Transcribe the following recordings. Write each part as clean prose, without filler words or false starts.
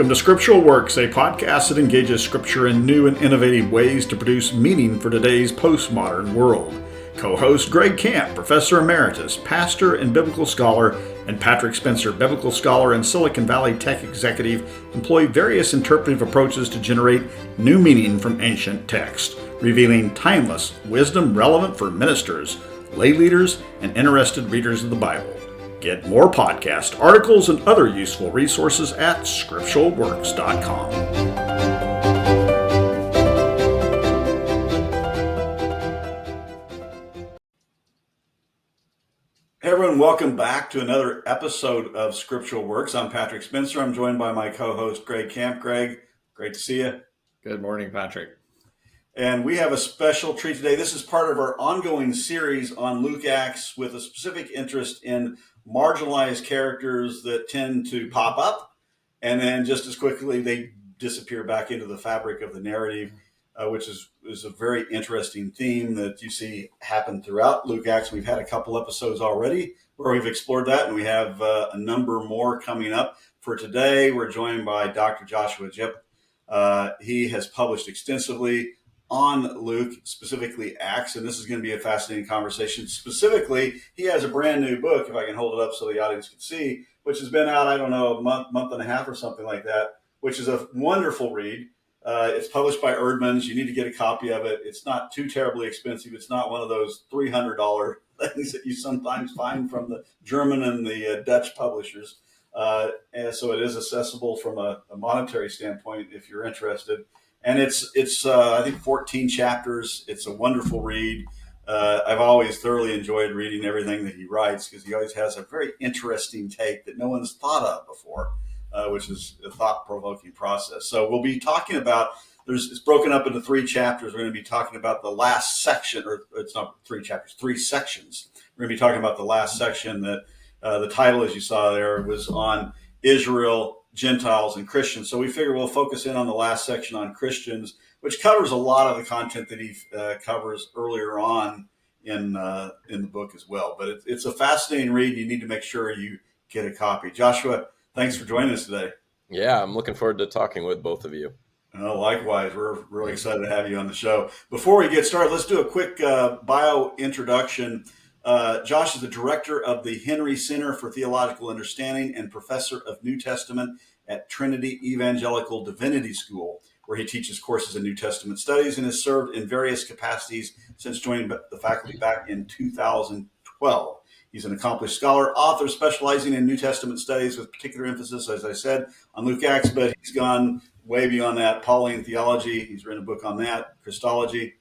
Welcome to Scriptural Works, a podcast that engages Scripture in new and innovative ways to produce meaning for today's postmodern world. Co-host Greg Camp, Professor Emeritus, Pastor and Biblical Scholar, and Patrick Spencer, Biblical Scholar and Silicon Valley Tech Executive, employ various interpretive approaches to generate new meaning from ancient text, revealing timeless wisdom relevant for ministers, lay leaders, and interested readers of the Bible. Get more podcast articles and other useful resources at scripturalworks.com. Hey everyone, welcome back to another episode of Scriptural Works. I'm Patrick Spencer. I'm joined by my co-host Greg Camp. Greg, great to see you. Good morning, Patrick. And we have a special treat today. This is part of our ongoing series on Luke Acts with a specific interest in marginalized characters that tend to pop up and then just as quickly they disappear back into the fabric of the narrative, which is a very interesting theme that you see happen throughout Luke Acts. We've had a couple episodes already where we've explored that, and we have a number more coming up. For today, we're joined by Dr. Joshua Jipp. He has published extensively on Luke, specifically Acts, and this is going to be a fascinating conversation. Specifically, he has a brand new book, if I can hold it up so the audience can see, which has been out, I don't know, a month and a half or something like that, which is a wonderful read. It's published by Erdman's. You need to get a copy of it. It's not too terribly expensive. It's not one of those $300 things that you sometimes find from the German and the Dutch publishers. And so it is accessible from a monetary standpoint if you're interested. And it's I think 14 chapters. It's a wonderful read. I've always thoroughly enjoyed reading everything that he writes because he always has a very interesting take that no one's thought of before, which is a thought-provoking process. So we'll be talking about, it's broken up into 3 chapters. We're going to be talking about the last section, or it's not 3 chapters, 3 sections. We're going to be talking about the last section that the title, as you saw there, was on Israel, Gentiles, and Christians. So we figure we'll focus in on the last section on Christians, which covers a lot of the content that he covers earlier on in the book as well. But it's a fascinating read. You need to make sure you get a copy. Joshua, thanks for joining us today. Yeah, I'm looking forward to talking with both of you. Likewise, we're really excited to have you on the show. Before we get started, let's do a quick bio introduction. Josh is the director of the Henry Center for Theological Understanding and professor of New Testament at Trinity Evangelical Divinity School, where he teaches courses in New Testament studies and has served in various capacities since joining the faculty back in 2012. He's an accomplished scholar, author specializing in New Testament studies with particular emphasis, as I said, on Luke Acts, but he's gone way beyond that. Pauline theology, he's written a book on that, Christology,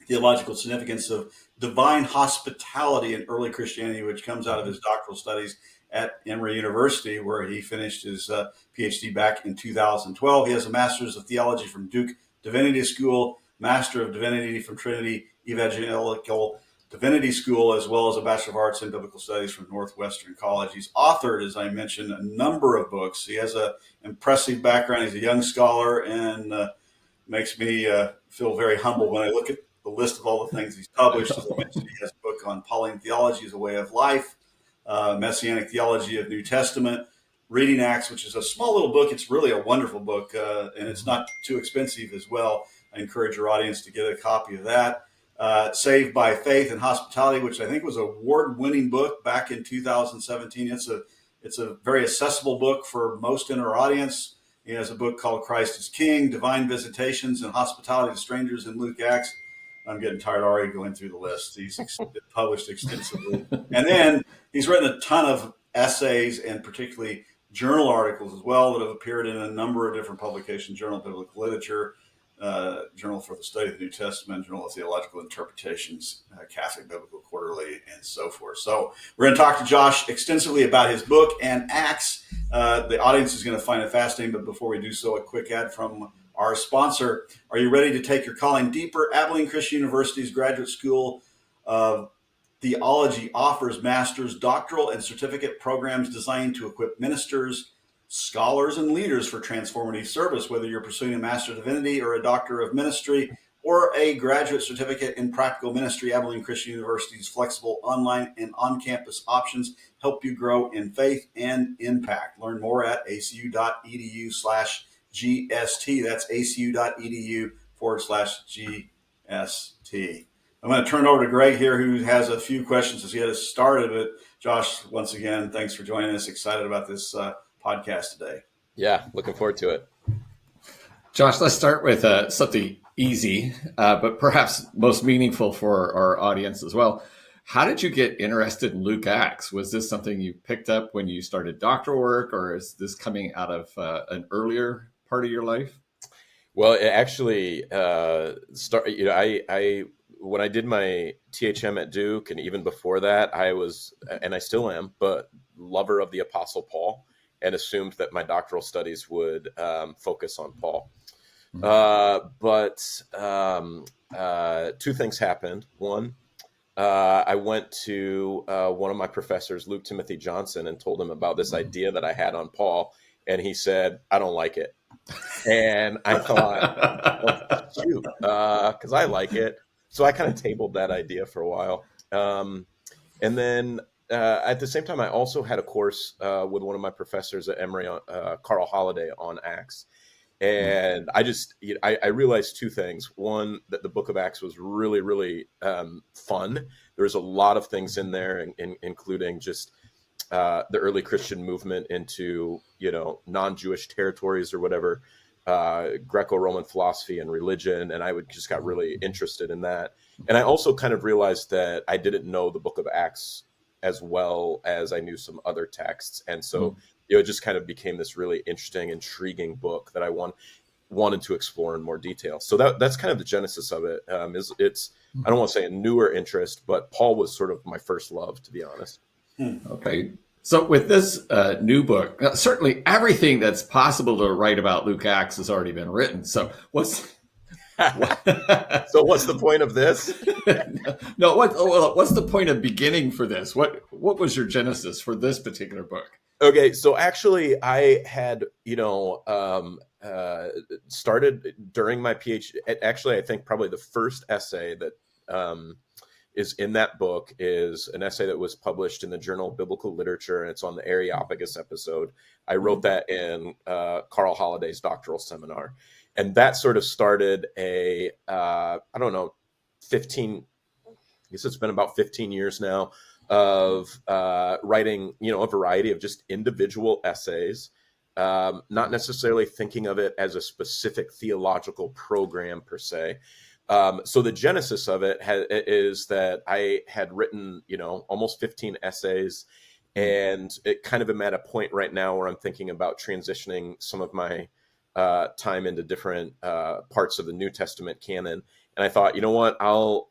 theological significance of divine hospitality in early Christianity, which comes out of his doctoral studies at Emory University, where he finished his PhD back in 2012. He has a Master's of Theology from Duke Divinity School, Master of Divinity from Trinity Evangelical Divinity School, as well as a Bachelor of Arts in Biblical Studies from Northwestern College. He's authored, as I mentioned, a number of books. He has an impressive background. He's a young scholar and makes me feel very humble when I look at the list of all the things he's published. As I mentioned, he has a book on Pauline theology as a way of life, Messianic theology of New Testament, Reading Acts, which is a small little book. It's really a wonderful book, and it's not too expensive as well. I encourage your audience to get a copy of that. Saved by Faith and Hospitality, which I think was an award-winning book back in 2017. It's a very accessible book for most in our audience. He has a book called Christ is King, Divine Visitations and Hospitality to Strangers in Luke Acts. I'm getting tired already going through the list. He's published extensively. And then he's written a ton of essays and particularly journal articles as well that have appeared in a number of different publications: Journal of Biblical Literature, Journal for the Study of the New Testament, Journal of Theological Interpretations, Catholic Biblical Quarterly, and so forth. So we're going to talk to Josh extensively about his book and Acts. The audience is going to find it fascinating, but before we do so, a quick ad from our sponsor. Are you ready to take your calling deeper? Abilene Christian University's Graduate School of Theology offers master's, doctoral, and certificate programs designed to equip ministers, scholars, and leaders for transformative service. Whether you're pursuing a Master of Divinity or a Doctor of Ministry or a graduate certificate in practical ministry. Abilene Christian University's flexible online and on-campus options help you grow in faith and impact. Learn more at acu.edu/GST. That's acu.edu/GST. I'm going to turn it over to Greg here, who has a few questions to get us started. But Josh, once again, thanks for joining us. Excited about this podcast today. Yeah, looking forward to it. Josh, let's start with something easy, but perhaps most meaningful for our audience as well. How did you get interested in Luke Acts? Was this something you picked up when you started doctoral work, or is this coming out of an earlier part of your life? Well, it actually started. I when I did my THM at Duke, and even before that, I was, and I still am, but lover of the Apostle Paul, and assumed that my doctoral studies would focus on Paul. But two things happened. One, I went to one of my professors, Luke Timothy Johnson, and told him about this idea that I had on Paul. And he said, "I don't like it." And I thought, well, shoot, because I like it. So I kind of tabled that idea for a while. And then at the same time, I also had a course with one of my professors at Emory, Carl Holliday, on Acts. And I realized two things. One, that the book of Acts was really, really fun. There's a lot of things in there, including just the early Christian movement into, non-Jewish territories or whatever, Greco-Roman philosophy and religion. And I just got really interested in that. And I also kind of realized that I didn't know the book of Acts as well as I knew some other texts. And so it just kind of became this really interesting, intriguing book that I wanted to explore in more detail. So that's kind of the genesis of it. It's I don't want to say a newer interest, but Paul was sort of my first love, to be honest. Okay. So with this new book, certainly everything that's possible to write about Luke Acts has already been written. So what's the point of this? No, what's the point of beginning for this? What was your genesis for this particular book? Okay, so actually I had, started during my PhD. Actually, I think probably the first essay that is in that book is an essay that was published in the Journal of Biblical Literature, and it's on the Areopagus episode. I wrote that in Carl Holliday's doctoral seminar. And that sort of started I don't know, 15, I guess it's been about 15 years now of writing, a variety of just individual essays, not necessarily thinking of it as a specific theological program per se. So the genesis of it is that I had written, almost 15 essays, and it kind of am at a point right now where I'm thinking about transitioning some of my time into different parts of the New Testament canon. And I thought, you know what, I'll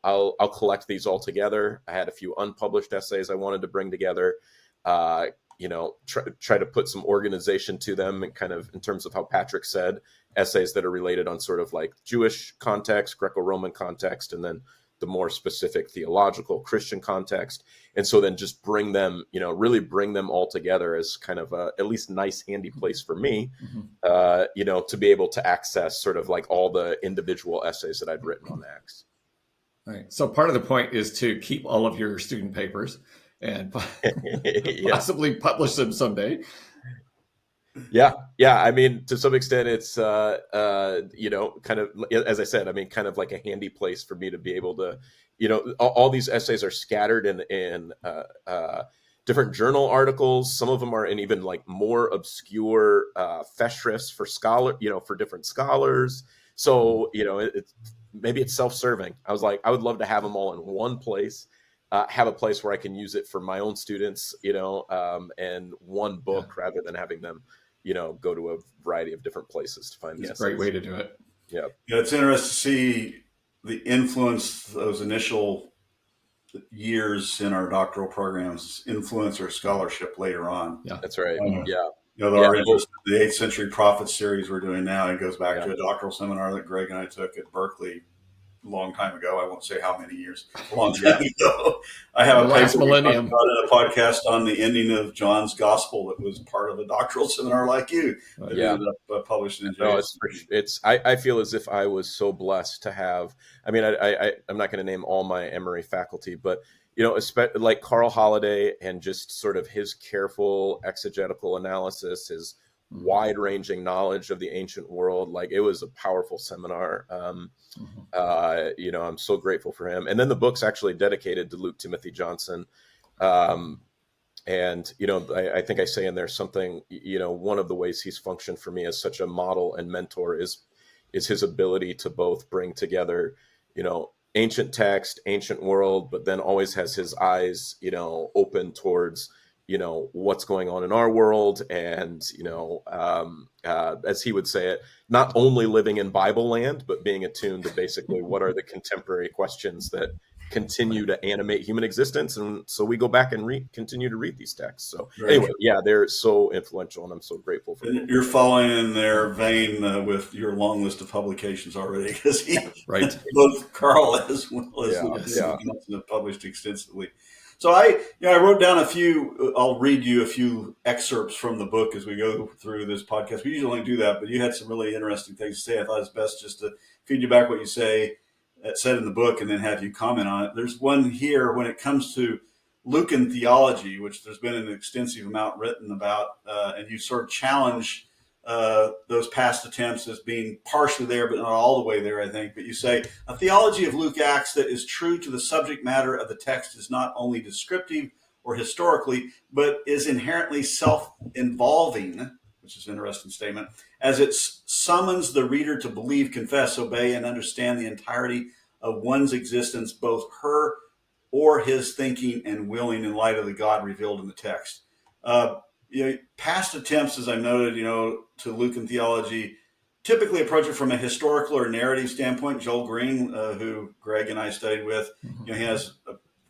collect these all together. I had a few unpublished essays I wanted to bring together, try to put some organization to them, and kind of, in terms of how Patrick said, essays that are related on sort of like Jewish context, Greco-Roman context, and then the more specific theological Christian context. And so then just bring them, really bring them all together as kind of a at least nice, handy place for me, to be able to access sort of like all the individual essays that I'd written on Acts. Right. So part of the point is to keep all of your student papers and possibly publish them someday. Yeah. I mean, to some extent, it's kind of, as I said, I mean, kind of like a handy place for me to be able to, all these essays are scattered in different journal articles. Some of them are in even like more obscure festshrifts for for different scholars. So maybe it's self-serving. I was like, I would love to have them all in one place. Have a place where I can use it for my own students, and one book rather than having them, go to a variety of different places to find. It's a great way to do it. Yeah. It's interesting to see the influence those initial years in our doctoral programs influence our scholarship later on. Yeah, that's right. Our interest in the 8th century prophets series we're doing now, it goes back to a doctoral seminar that Greg and I took at Berkeley long time ago. I won't say how many years, a long time ago. I have The a last paper we talked millennium. about in a podcast on the ending of John's Gospel that was part of a doctoral seminar like you that Yeah. ended up published in No, JS. I feel as if I was so blessed to have, I mean, I'm not going to name all my Emory faculty, but, like Carl Holliday and just sort of his careful exegetical analysis, his wide ranging knowledge of the ancient world. Like, it was a powerful seminar. I'm so grateful for him. And then the book's actually dedicated to Luke Timothy Johnson. And, I think I say in there something, one of the ways he's functioned for me as such a model and mentor is his ability to both bring together, ancient text, ancient world, but then always has his eyes, open towards, what's going on in our world. And, as he would say it, not only living in Bible land, but being attuned to basically what are the contemporary questions that continue to animate human existence. And so we go back and continue to read these texts. So anyway, yeah, they're so influential, and I'm so grateful for them. You're following in their vein with your long list of publications already, because both Carl as well as Johnson have published extensively. So I wrote down a few. I'll read you a few excerpts from the book as we go through this podcast. We usually only do that, but you had some really interesting things to say. I thought it's best just to feed you back what you said in the book, and then have you comment on it. There's one here when it comes to Lucan theology, which there's been an extensive amount written about, and you sort of challenge those past attempts as being partially there, but not all the way there, I think. But you say, a theology of Luke Acts that is true to the subject matter of the text is not only descriptive or historically, but is inherently self-involving, which is an interesting statement, as it summons the reader to believe, confess, obey, and understand the entirety of one's existence, both her or his thinking and willing, in light of the God revealed in the text. Past attempts, as I noted, to Lucan theology, typically approach it from a historical or narrative standpoint. Joel Green, who Greg and I studied with, he has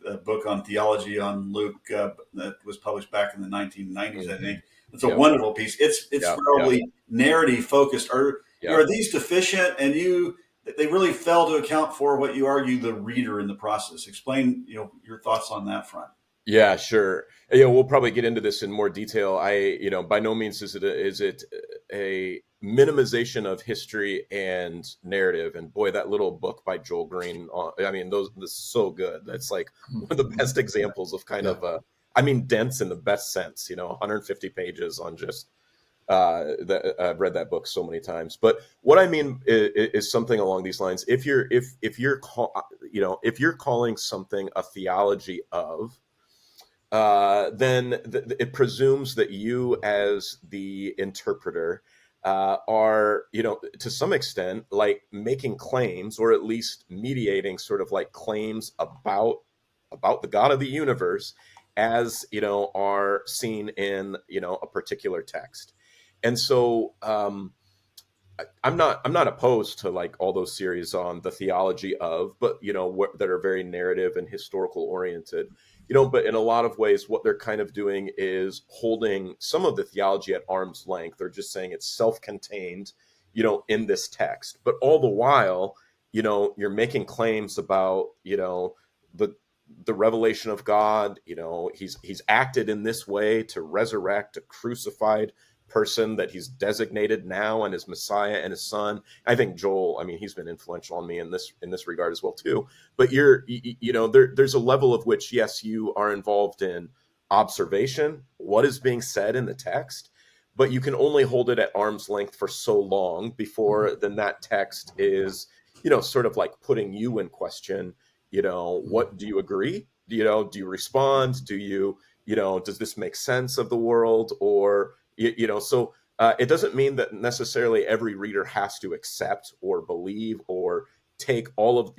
a book on theology on Luke that was published back in the 1990s, I think. It's a wonderful piece. It's probably narrative focused. Are these deficient? And they really fail to account for what you argue the reader in the process. Explain, your thoughts on that front. Yeah, sure. We'll probably get into this in more detail. By no means is it a minimization of history and narrative. And boy, that little book by Joel Green, this is so good. That's like one of the best examples of kind of dense in the best sense. 150 pages on just. I've read that book so many times. But what I mean is something along these lines. If you're calling something a theology of, then it presumes that you as the interpreter are, to some extent, like making claims, or at least mediating sort of like claims about the God of the universe as, are seen in, a particular text. And so I'm not opposed to like all those series on the theology of, but that are very narrative and historical oriented. But in a lot of ways, what they're kind of doing is holding some of the theology at arm's length, or just saying it's self-contained, in this text. But all the while, you're making claims about, the revelation of God. He's acted in this way to resurrect a crucified person that he's designated now and his Messiah and his Son. I think Joel, he's been influential on me in this regard as well too. But there's a level of which, yes, you are involved in observation, what is being said in the text, but you can only hold it at arm's length for so long before then that text is, sort of like putting you in question. What do you agree? Do you respond? Do you, does this make sense of the world? Or so it doesn't mean that necessarily every reader has to accept or believe or take all of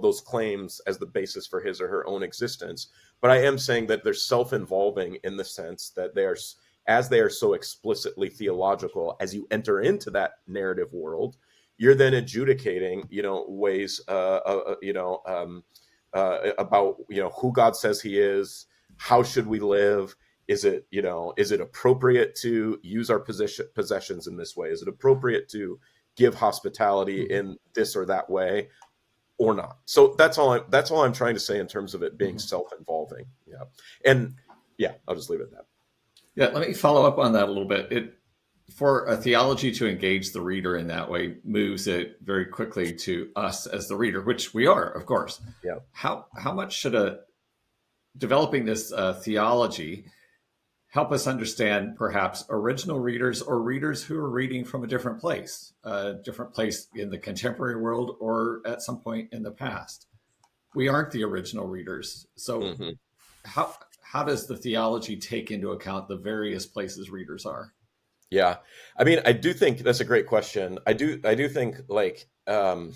those claims as the basis for his or her own existence. But I am saying that they're self-involving in the sense that they are so explicitly theological. As you enter into that narrative world, you're then adjudicating, ways, about, who God says he is, how should we live. Is it appropriate to use our possessions in this way? Is it appropriate to, give hospitality in this or that way or not. So that's all I'm trying to say in terms of it being self-involving. Yeah. And yeah, I'll just leave it at that. Yeah, let me follow up on that a little bit. For a theology to engage the reader in that way moves it very quickly to us as the reader, which we are, of course. Yeah. How much should developing this theology help us understand perhaps original readers or readers who are reading from a different place in the contemporary world or at some point in the past? We aren't the original readers. So how does the theology take into account the various places readers are? Yeah. I mean, I do think that's a great question. I do think like, I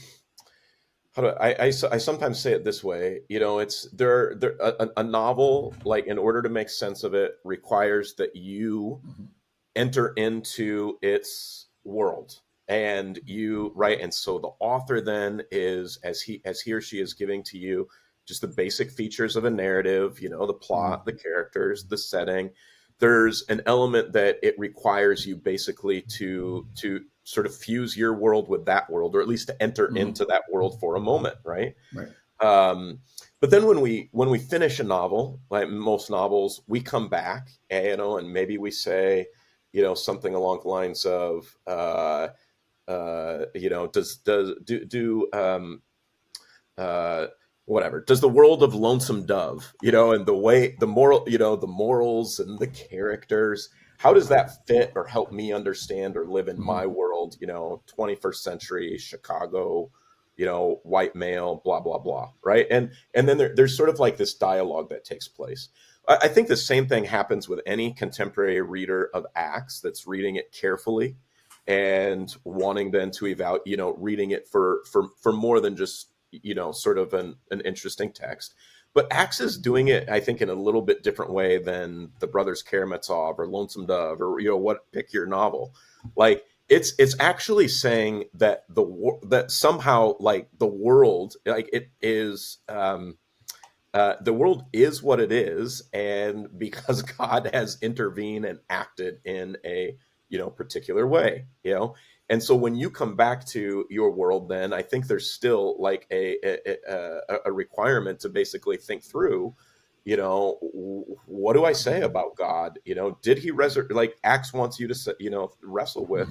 sometimes say it this way, it's a novel, like in order to make sense of it, requires that you enter into its world, and and so the author then is, as he or she is giving to you just the basic features of a narrative, the plot, the characters, the setting. There's an element that it requires you basically to sort of fuse your world with that world, or at least to enter into that world for a moment, right? Right. But then when we finish a novel, like most novels, we come back, and maybe we say, something along the lines of, whatever, does the world of Lonesome Dove, and the morals and the characters, how does that fit or help me understand or live in my world, 21st century Chicago, white male, blah, blah, blah. Right. And then there's sort of like this dialogue that takes place. I think the same thing happens with any contemporary reader of Acts that's reading it carefully and wanting then to evaluate, reading it for more than just, sort of an interesting text. But Acts is doing it, I think, in a little bit different way than the Brothers Karamazov or Lonesome Dove or pick your novel. Like it's actually saying that that somehow, like, the world, like, it is the world is what it is, and because God has intervened and acted in a particular way, And so when you come back to your world, then I think there's still like a requirement to basically think through, what do I say about God? Did he resurrect? Like Acts wants you to, wrestle with,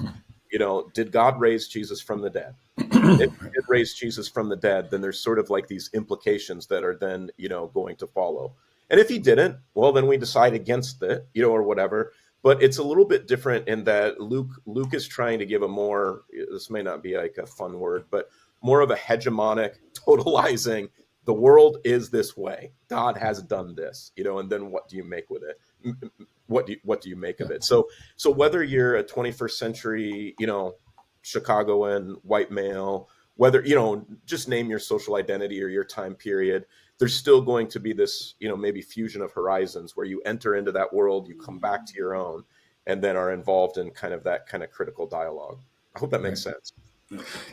did God raise Jesus from the dead? If he did raise Jesus from the dead, then there's sort of like these implications that are then, going to follow. And if he didn't, well, then we decide against it, or whatever. But it's a little bit different in that Luke is trying to give a more, this may not be like a fun word, but more of a hegemonic, totalizing, the world is this way. God has done this, and then what do you make with it? What do you make of it? So whether you're a 21st century, Chicagoan white male, whether, just name your social identity or your time period, there's still going to be this, maybe fusion of horizons where you enter into that world, you come back to your own, and then are involved in kind of that kind of critical dialogue. I hope that makes sense.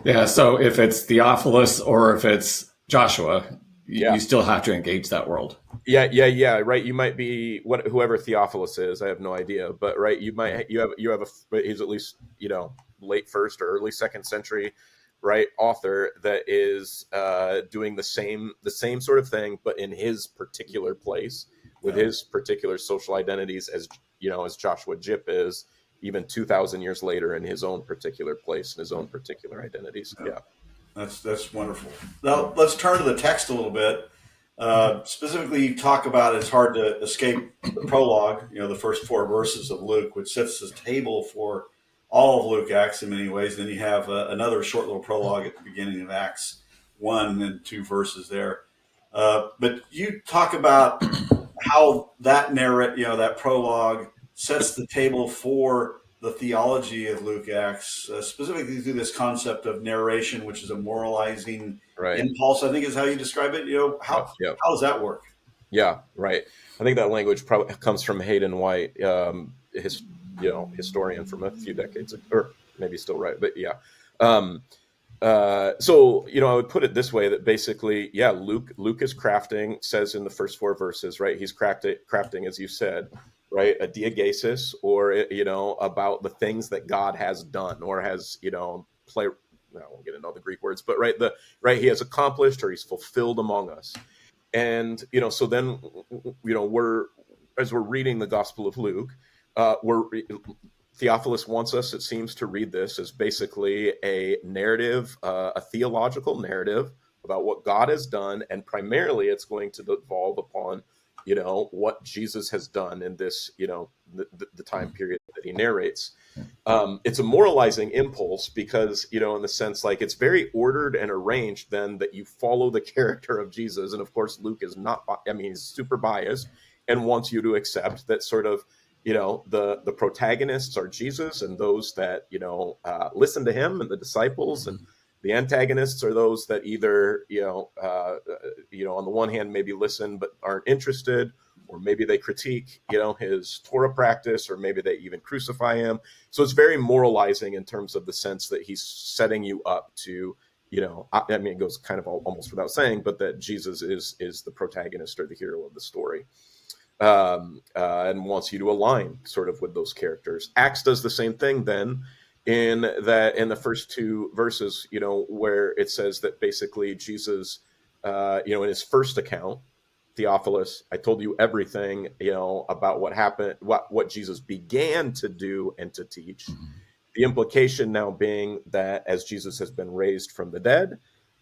Yeah. So if it's Theophilus or if it's Joshua, you still have to engage that world. Yeah. Right. You might be whoever Theophilus is. I have no idea, but right. You have he's at least, late first or early second century, right, author that is doing the same sort of thing, but in his particular place with his particular social identities, as Joshua Jipp is, even 2,000 years later, in his own particular place and his own particular identities. Yeah. That's wonderful. Now let's turn to the text a little bit. Specifically, you talk about it's hard to escape the prologue, the first 4 verses of Luke, which sets the table for all of Luke Acts in many ways. Then you have another short little prologue at the beginning of Acts 1 and 2 verses there. But you talk about how that that prologue sets the table for the theology of Luke Acts, specifically through this concept of narration, which is a moralizing impulse, I think is how you describe it. How does that work? Yeah, right. I think that language probably comes from Hayden White, historian from a few decades ago, or maybe still right, but yeah. So I would put it this way, that basically, Luke is crafting, says in the first 4 verses, right? He's crafting, as you said, right? A diegesis, or, about the things that God has done or has, play. I won't get into all the Greek words, but he has accomplished or he's fulfilled among us. And, so then, as we're reading the Gospel of Luke, Theophilus wants us, it seems, to read this as basically a narrative, a theological narrative about what God has done. And primarily it's going to devolve upon, what Jesus has done in this, the time period that he narrates. It's a moralizing impulse because, in the sense, like, it's very ordered and arranged then that you follow the character of Jesus. And of course, Luke is not, he's super biased and wants you to accept that sort of, the protagonists are Jesus and those that, listen to him and the disciples, and the antagonists are those that either, on the one hand, maybe listen but aren't interested, or maybe they critique, his Torah practice, or maybe they even crucify him. So it's very moralizing in terms of the sense that he's setting you up to, it goes kind of almost without saying, but that Jesus is the protagonist or the hero of the story. And wants you to align sort of with those characters. Acts does the same thing then in the first two verses, where it says that basically Jesus, in his first account, Theophilus, I told you everything, about what happened, what Jesus began to do and to teach. Mm-hmm. The implication now being that as Jesus has been raised from the dead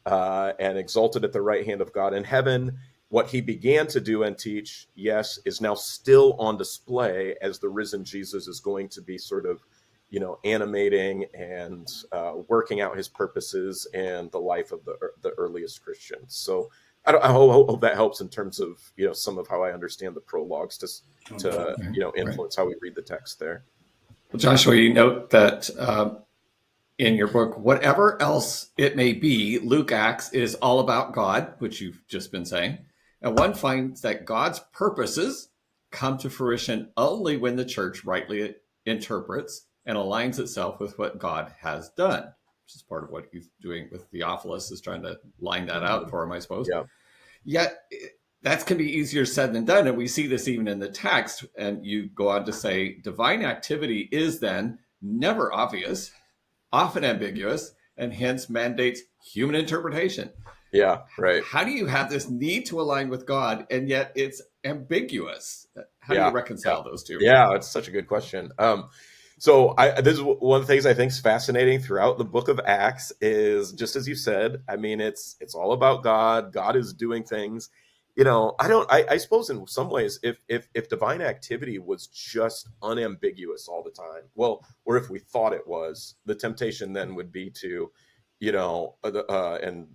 and exalted at the right hand of God in heaven, what he began to do and teach, yes, is now still on display as the risen Jesus is going to be sort of, animating and working out his purposes in the life of the earliest Christians. So I hope that helps in terms of, some of how I understand the prologues to influence how we read the text there. Well, Joshua, you note that in your book, whatever else it may be, Luke Acts is all about God, which you've just been saying. And one finds that God's purposes come to fruition only when the church rightly interprets and aligns itself with what God has done, which is part of what he's doing with Theophilus, is trying to line that out for him, I suppose. Yeah. Yet that can be easier said than done. And we see this even in the text. And you go on to say, divine activity is then never obvious, often ambiguous, and hence mandates human interpretation. Yeah, right. How do you have this need to align with God, and yet it's ambiguous? How do you reconcile those two? Yeah, it's such a good question. So this is one of the things I think is fascinating throughout the book of Acts is, just as you said, it's all about God. God is doing things. I suppose in some ways, if divine activity was just unambiguous all the time, well, or if we thought it was, the temptation then would be to, and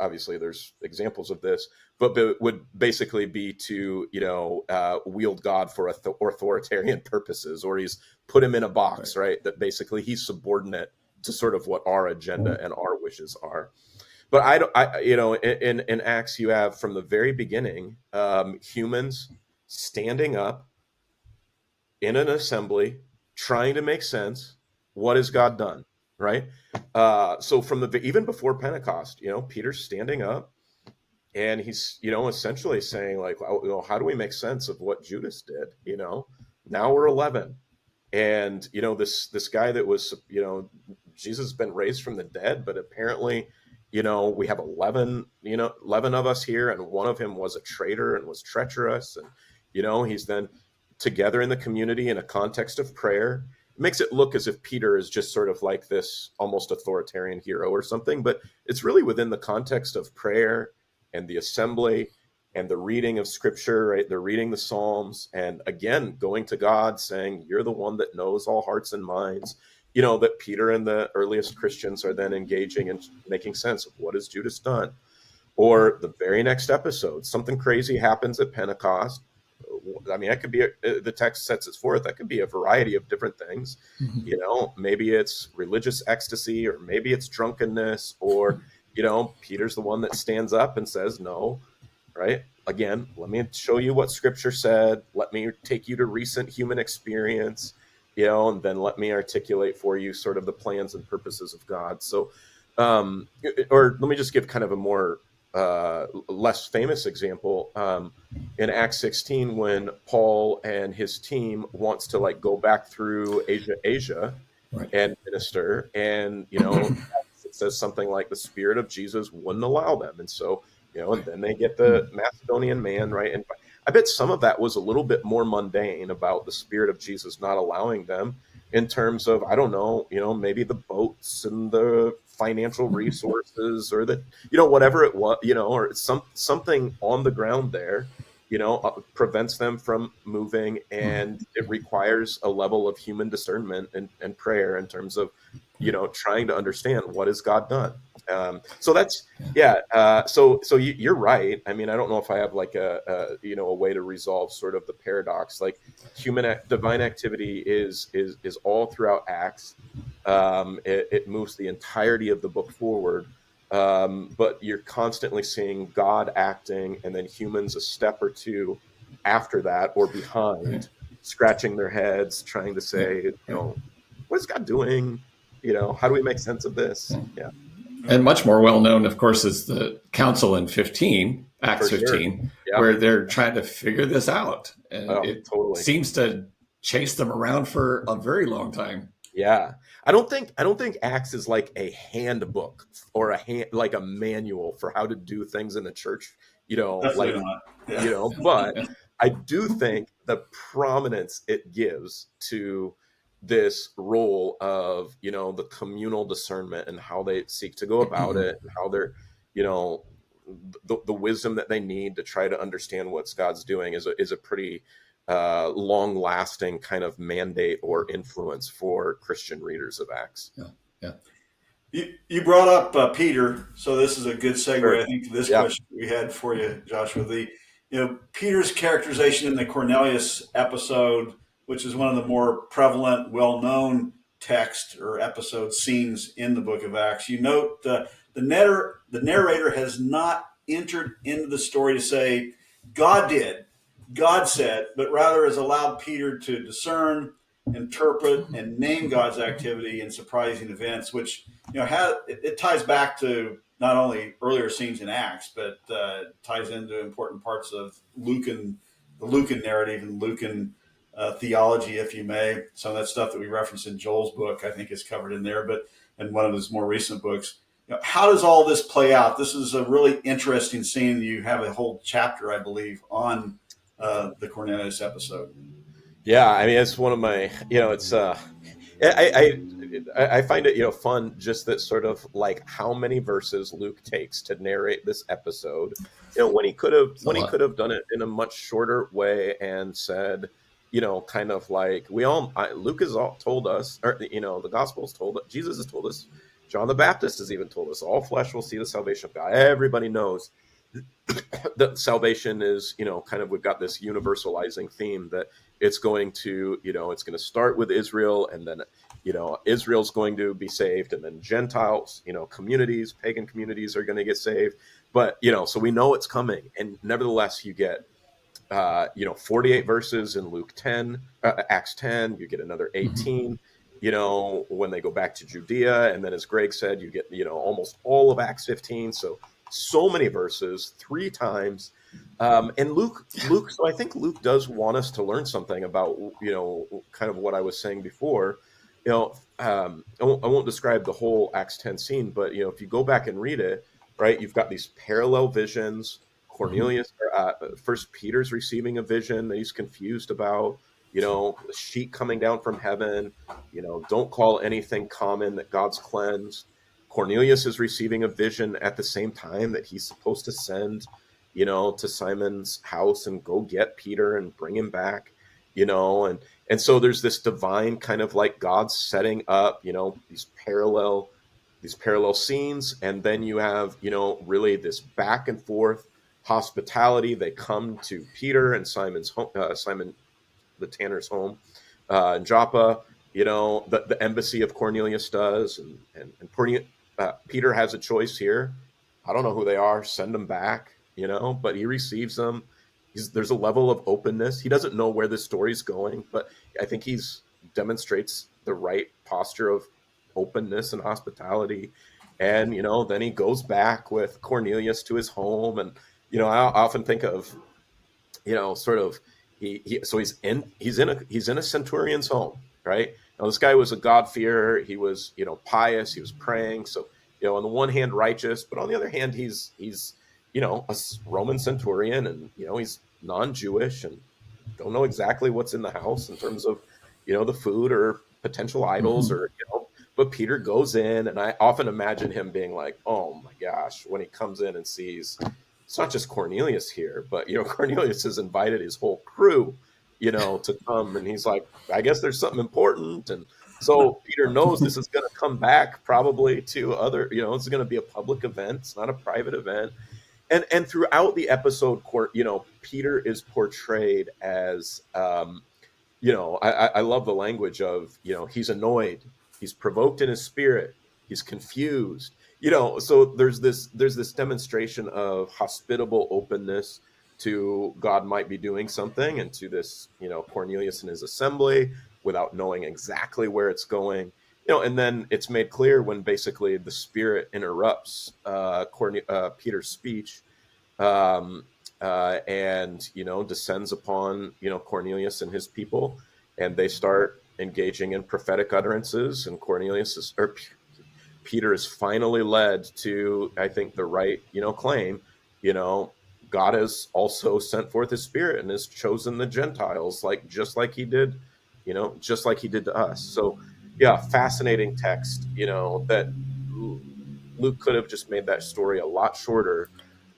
obviously there's examples of this, but it would basically be to, wield God for authoritarian purposes, or he's put him in a box, right? That basically he's subordinate to sort of what our agenda and our wishes are. But in Acts, you have from the very beginning, humans standing up in an assembly, trying to make sense. What has God done? Right. So from even before Pentecost, Peter's standing up and he's, essentially saying, like, how do we make sense of what Judas did? Now we're 11. And, this guy that was, Jesus has been raised from the dead, but apparently, we have 11 of us here, and one of him was a traitor and was treacherous. And, he's then together in the community in a context of prayer. It makes it look as if Peter is just sort of like this almost authoritarian hero or something, but it's really within the context of prayer and the assembly and the reading of scripture, right? They're reading the Psalms and again, going to God saying, you're the one that knows all hearts and minds, that Peter and the earliest Christians are then engaging in making sense of what has Judas done. Or the very next episode, something crazy happens at Pentecost. That could be, the text sets it forth, that could be a variety of different things. Mm-hmm. Maybe it's religious ecstasy, or maybe it's drunkenness, or, Peter's the one that stands up and says, no, right? Again, let me show you what scripture said. Let me take you to recent human experience, and then let me articulate for you sort of the plans and purposes of God. So, or let me just give kind of a more less famous example, in Acts 16, when Paul and his team wants to like go back through Asia Right. and minister, and it says something like the Spirit of Jesus wouldn't allow them, and so and then they get the Macedonian man, right? And I bet some of that was a little bit more mundane about the Spirit of Jesus not allowing them, in terms of, I don't know, maybe the boats and the financial resources, or the whatever it was, or something on the ground there, prevents them from moving, and it requires a level of human discernment and prayer, in terms of trying to understand what has God done. So that's you're right. I mean, I don't know if I have like a way to resolve sort of the paradox. Like, divine activity is all throughout Acts. It moves the entirety of the book forward, but you're constantly seeing God acting, and then humans a step or two after that or behind, scratching their heads, trying to say, what is God doing? How do we make sense of this? Yeah. And much more well known, of course, is the council in 15, Acts For sure. 15, Yeah. where they're trying to figure this out. And it totally seems to chase them around for a very long time. Yeah. I don't think Acts is like a handbook or like a manual for how to do things in the church, Definitely not. Yeah. But I do think the prominence it gives to this role of, the communal discernment, and how they seek to go about it, and how they're, the wisdom that they need to try to understand what God's doing is a pretty long-lasting kind of mandate or influence for Christian readers of Acts. Yeah. You brought up Peter, so this is a good segue, Sure. I think, to this question we had for you, Joshua. Peter's characterization in the Cornelius episode, which is one of the more prevalent, well-known text or episode scenes in the book of Acts. You note the narrator has not entered into the story to say God did, God said, but rather has allowed Peter to discern, interpret, and name God's activity in surprising events, which it ties back to not only earlier scenes in Acts, but ties into important parts of the Lucan narrative and Lucan theology, if you may. Some of that stuff that we referenced in Joel's book, I think, is covered in there, but in one of his more recent books. How does all this play out? This is a really interesting scene. You have a whole chapter, I believe, on the Cornelius episode. Yeah, I mean, it's one of my, it's I find it fun, just that sort of like how many verses Luke takes to narrate this episode, when he could have done it in a much shorter way and said, kind of like Luke has told us, or the Gospels told us, Jesus has told us, John the Baptist has even told us, all flesh will see the salvation of God. Everybody knows that salvation is, kind of, we've got this universalizing theme that it's going to, it's going to start with Israel, and then, Israel's going to be saved, and then Gentiles, communities, pagan communities are going to get saved. But, so we know it's coming. And nevertheless, you get, 48 verses in Acts 10, you get another 18, when they go back to Judea. And then, as Greg said, you get, almost all of Acts 15. So many verses, 3 times. And Luke, so I think Luke does want us to learn something about, kind of what I was saying before. I won't describe the whole Acts 10 scene, but, if you go back and read it, right, you've got these parallel visions. Cornelius, first Peter's receiving a vision that he's confused about, a sheet coming down from heaven, don't call anything common that God's cleansed. Cornelius is receiving a vision at the same time that he's supposed to send, to Simon's house and go get Peter and bring him back, and so there's this divine kind of like God setting up, these parallel scenes. And then you have, really this back and forth hospitality. They come to Peter and Simon's home, Simon the tanner's home in Joppa. The embassy of Cornelius does, and Peter has a choice here. I don't know who they are. Send them back, but he receives them. There's a level of openness. He doesn't know where this story's going, but I think he's demonstrates the right posture of openness and hospitality. And, then he goes back with Cornelius to his home. And, I often think of, sort of, so he's in a centurion's home, right? Now, this guy was a God-fearer. He was, pious. He was praying. So, on the one hand, righteous, but on the other hand, he's, a Roman centurion, and, he's non-Jewish and don't know exactly what's in the house in terms of, the food or potential idols, or, but Peter goes in, and I often imagine him being like, oh my gosh, when he comes in and sees it's not just Cornelius here, but, Cornelius has invited his whole crew, to come, and he's like, I guess there's something important. And so Peter knows this is going to come back probably to other, it's going to be a public event. It's not a private event. And throughout the episode, Peter is portrayed as, I love the language of, he's annoyed, he's provoked in his spirit, he's confused, so there's this demonstration of hospitable openness to God might be doing something, and to this, Cornelius and his assembly, without knowing exactly where it's going, and then it's made clear when basically the Spirit interrupts Peter's speech, and descends upon Cornelius and his people, and they start engaging in prophetic utterances, and Peter is finally led to, I think, the right claim. God has also sent forth his Spirit and has chosen the Gentiles, just like he did to us. So yeah, fascinating text, that Luke could have just made that story a lot shorter,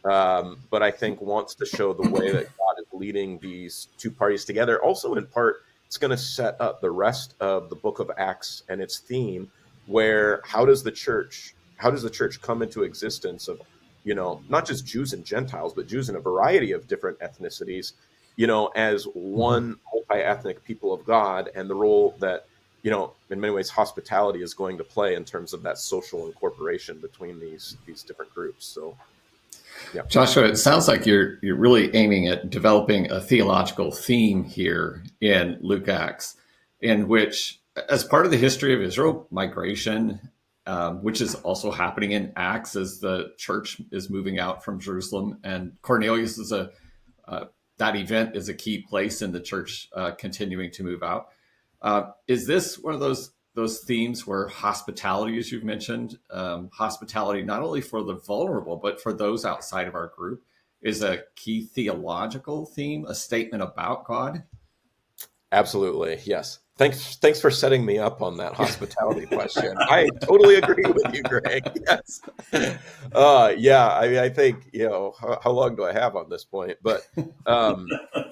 but I think wants to show the way that God is leading these two parties together. Also, in part, it's going to set up the rest of the book of Acts and its theme, where how does the church come into existence of, not just Jews and Gentiles, but Jews in a variety of different ethnicities, as one multi-ethnic people of God, and the role that, in many ways, hospitality is going to play in terms of that social incorporation between these different groups. So, yeah. Joshua, it sounds like you're really aiming at developing a theological theme here in Luke Acts, in which, as part of the history of Israel, migration, which is also happening in Acts as the church is moving out from Jerusalem, and Cornelius is that event is a key place in the church continuing to move out. Is this one of those themes where hospitality, as you've mentioned, hospitality not only for the vulnerable, but for those outside of our group, is a key theological theme, a statement about God? Absolutely. Yes. Thanks for setting me up on that hospitality question. I totally agree with you, Greg. Yes. Yeah. I mean, I think, how long do I have on this point? But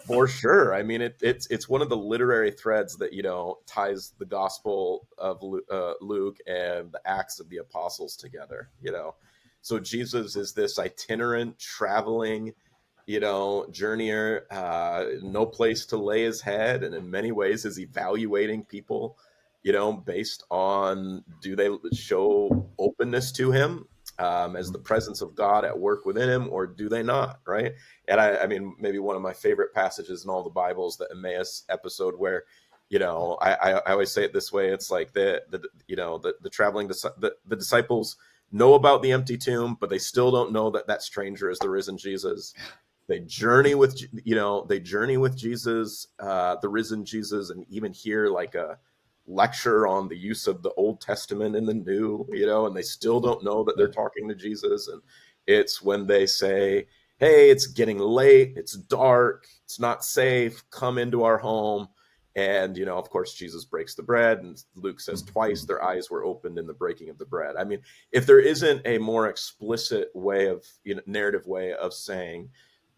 for sure. I mean, it's one of the literary threads that, ties the Gospel of Luke and the Acts of the Apostles together, So Jesus is this itinerant, traveling, journeyer, no place to lay his head, and in many ways is evaluating people, based on, do they show openness to him, as the presence of God at work within him, or do they not, right? And I mean, maybe one of my favorite passages in all the Bibles, the Emmaus episode, where, I always say it this way, it's like the disciples know about the empty tomb, but they still don't know that stranger is the risen Jesus. They journey with Jesus, the risen Jesus, and even hear like a lecture on the use of the Old Testament and the New, and they still don't know that they're talking to Jesus. And it's when they say, hey, it's getting late, it's dark, it's not safe, come into our home. And, of course, Jesus breaks the bread, and Luke says twice their eyes were opened in the breaking of the bread. I mean, if there isn't a more explicit way of, narrative way of saying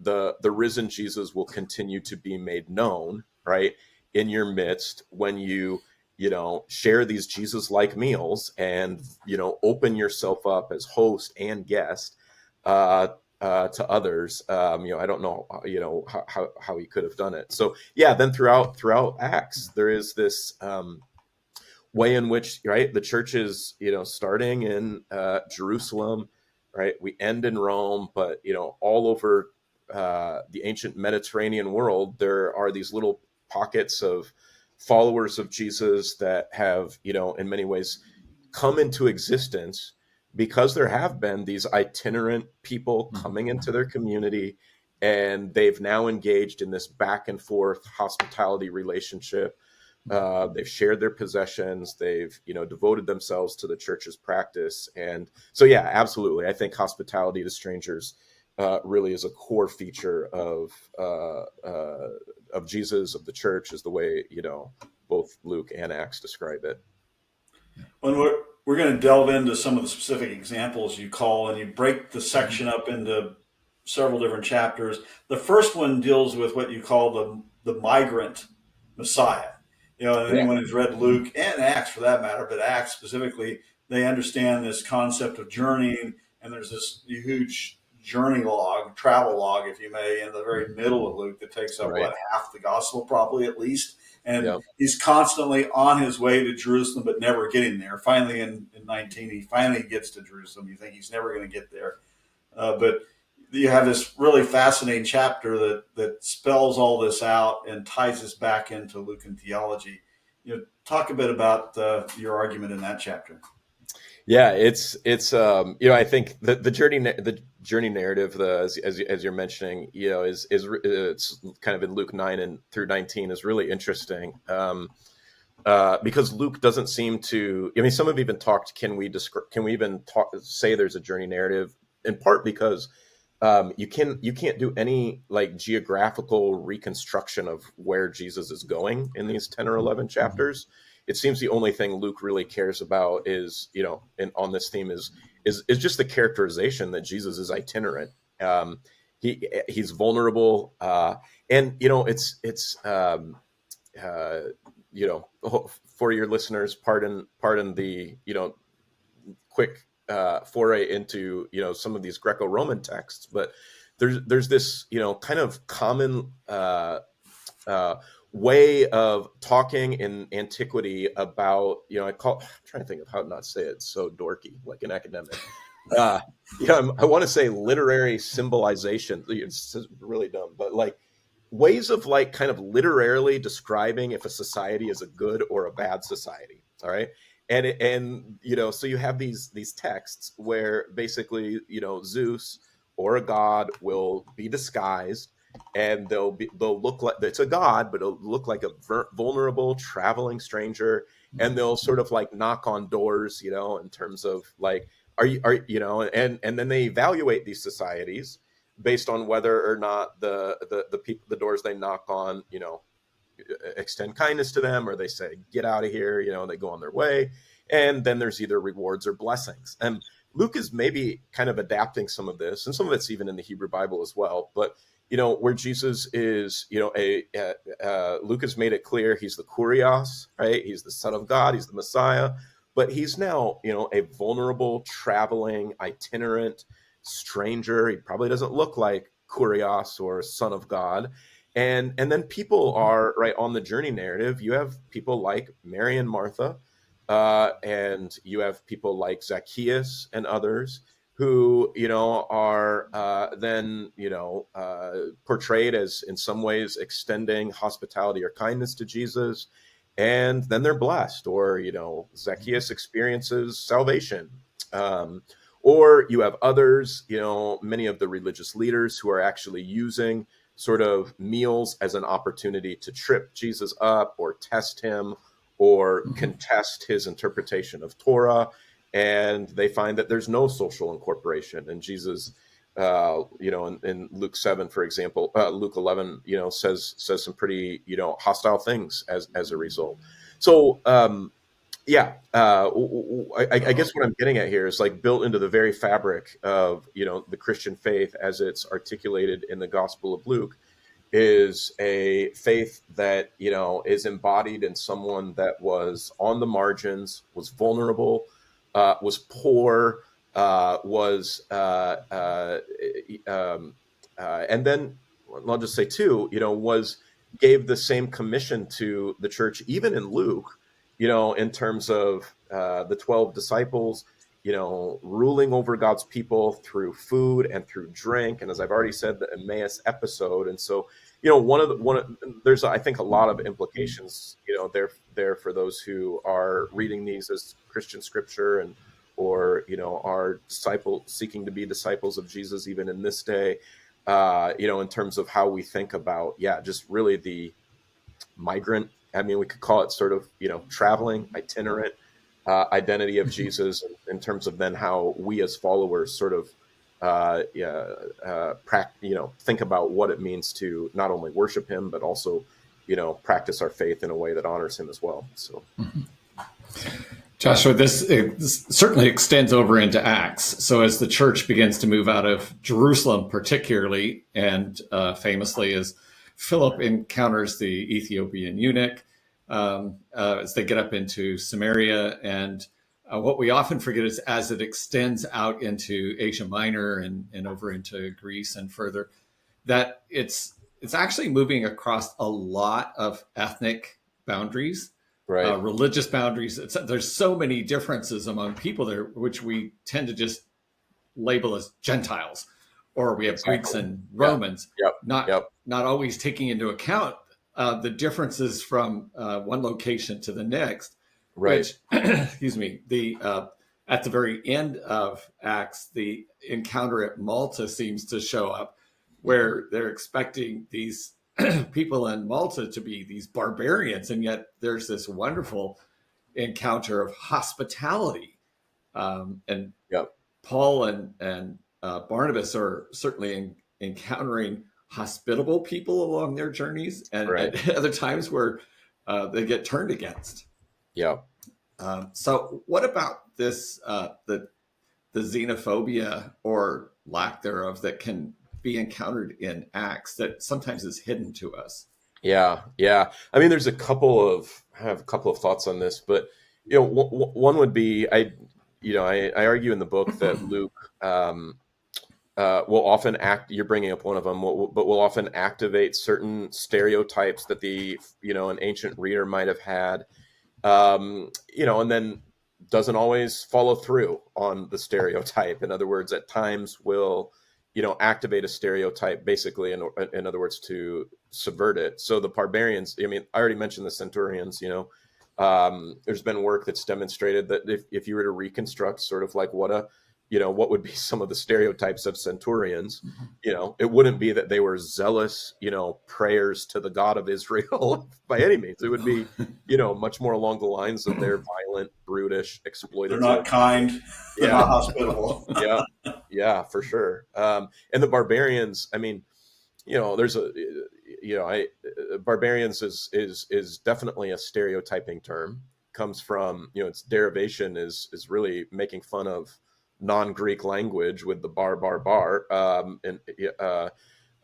the risen Jesus will continue to be made known, right, in your midst, when you share these Jesus-like meals and, open yourself up as host and guest, to others. I don't know, how he could have done it. So yeah, then throughout Acts, there is this way in which, right, the church is, starting in Jerusalem, right? We end in Rome, but, all over the ancient Mediterranean world, there are these little pockets of followers of Jesus that have, in many ways come into existence because there have been these itinerant people coming into their community, and they've now engaged in this back and forth hospitality relationship. They've shared their possessions. They've, devoted themselves to the church's practice. And so, yeah, absolutely. I think hospitality to strangers really is a core feature of Jesus, of the church, is the way, both Luke and Acts describe it. When we're going to delve into some of the specific examples you call, and you break the section up into several different chapters. The first one deals with what you call the migrant Messiah. Anyone who's read Luke and Acts for that matter, but Acts specifically, they understand this concept of journeying, and there's this huge journey log, travel log, if you may, in the very middle of Luke that takes up half the gospel, probably at least. And he's constantly on his way to Jerusalem, but never getting there. Finally, in 19, he finally gets to Jerusalem. You think he's never going to get there. But you have this really fascinating chapter that spells all this out and ties us back into Lucan theology. Talk a bit about your argument in that chapter. Yeah, it's I think the journey narrative, as you're mentioning, is it's kind of in Luke 9 and through 19 is really interesting, because Luke doesn't seem to. I mean, some have even talked. Can we even say there's a journey narrative? In part because you can't do any like geographical reconstruction of where Jesus is going in these 10 or 11 chapters. It seems the only thing Luke really cares about is, on this theme is just the characterization that Jesus is itinerant. He's vulnerable, and it's for your listeners, pardon the quick foray into some of these Greco-Roman texts, but there's this kind of common way of talking in antiquity about, I'm trying to think of how to not say it so dorky, like an academic. I want to say literary symbolization. It's really dumb, but like ways of like kind of literarily describing if a society is a good or a bad society. All right. And so you have these texts where basically, Zeus or a god will be disguised, and they'll look like it's a god, but it'll look like a vulnerable traveling stranger, and they'll sort of like knock on doors, in terms of like, and then they evaluate these societies based on whether or not the people, the doors they knock on, extend kindness to them, or they say, get out of here, they go on their way. And then there's either rewards or blessings. And Luke is maybe kind of adapting some of this, and some of it's even in the Hebrew Bible as well. But where Jesus is, Luke has made it clear he's the Kurios, right? He's the Son of God, he's the Messiah, but he's now, a vulnerable, traveling, itinerant stranger. He probably doesn't look like Kurios or Son of God. And then people are right on the journey narrative. You have people like Mary and Martha, and you have people like Zacchaeus and others who, are then, portrayed as in some ways extending hospitality or kindness to Jesus. And then they're blessed, or, Zacchaeus experiences salvation. Or you have others, many of the religious leaders who are actually using sort of meals as an opportunity to trip Jesus up or test him or contest his interpretation of Torah. And they find that there's no social incorporation. And Jesus, in Luke 7, for example, Luke 11, says some pretty, hostile things as a result. So, I guess what I'm getting at here is like built into the very fabric of, the Christian faith as it's articulated in the Gospel of Luke is a faith that, is embodied in someone that was on the margins, was vulnerable, was poor, and then I'll just say too, gave the same commission to the church, even in Luke, in terms of the 12 disciples, ruling over God's people through food and through drink. And as I've already said, the Emmaus episode. And so, there's, I think, a lot of implications, there for those who are reading these as Christian scripture or, are seeking to be disciples of Jesus even in this day, in terms of how we think about, just really the migrant. I mean, we could call it sort of, traveling, itinerant identity of Jesus in terms of then how we as followers sort of, think about what it means to not only worship him, but also, practice our faith in a way that honors him as well. So. Joshua, this certainly extends over into Acts. So as the church begins to move out of Jerusalem, particularly, and famously as Philip encounters the Ethiopian eunuch, as they get up into Samaria, and what we often forget is as it extends out into Asia Minor and over into Greece and further, that it's actually moving across a lot of ethnic boundaries. Right. Religious boundaries. There's so many differences among people there, which we tend to just label as Gentiles, or we have Greeks and Romans, not always taking into account the differences from one location to the next. Right. Which, excuse me, at the very end of Acts, the encounter at Malta seems to show up, where they're expecting these people in Malta to be these barbarians, and yet there's this wonderful encounter of hospitality. And Paul and Barnabas are certainly encountering hospitable people along their journeys, and at other times where they get turned against. Yeah. So what about this, the xenophobia or lack thereof that can be encountered in Acts that sometimes is hidden to us? Yeah. I mean, I have a couple of thoughts on this, but one would be, I argue in the book that Luke will often you're bringing up one of them, but will often activate certain stereotypes that an ancient reader might have had, and then doesn't always follow through on the stereotype. In other words, at times will activate a stereotype, basically, in other words, to subvert it. So the barbarians, I mean, I already mentioned the centurions, there's been work that's demonstrated that if you were to reconstruct sort of like what would be some of the stereotypes of centurions, it wouldn't be that they were zealous, prayers to the God of Israel by any means. It would be, much more along the lines of they're violent, brutish, exploitative. They're not kind. They're not hospitable. Yeah, for sure. And the barbarians, I mean, there's barbarians is definitely a stereotyping term. Comes from, its derivation is really making fun of non-Greek language with the bar,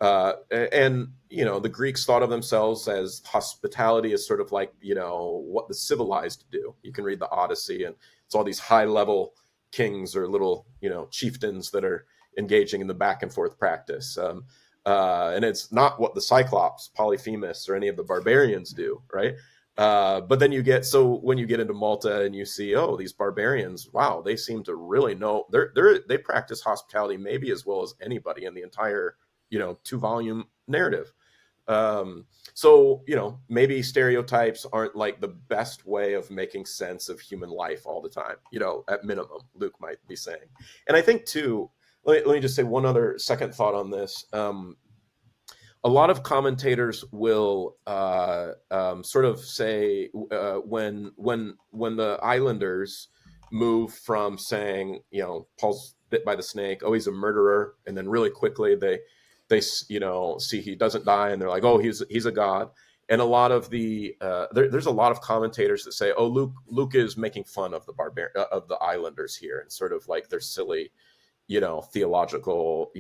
and the Greeks thought of themselves as hospitality as sort of like, what the civilized do. You can read the Odyssey, and it's all these high level kings or little, chieftains that are engaging in the back and forth practice. And it's not what the Cyclops, Polyphemus, or any of the barbarians do, right? But then when you get into Malta and you see, these barbarians, wow, they seem to really know, they practice hospitality maybe as well as anybody in the entire, 2-volume narrative. So, maybe stereotypes aren't like the best way of making sense of human life all the time, at minimum, Luke might be saying. And I think too, let me just say one other second thought on this. A lot of commentators will sort of say when the islanders move from saying, Paul's bit by the snake, he's a murderer, and then really quickly they see he doesn't die, and they're like, he's a god. And a lot of there's a lot of commentators that say, Luke is making fun of the islanders here, and sort of like their silly, theological,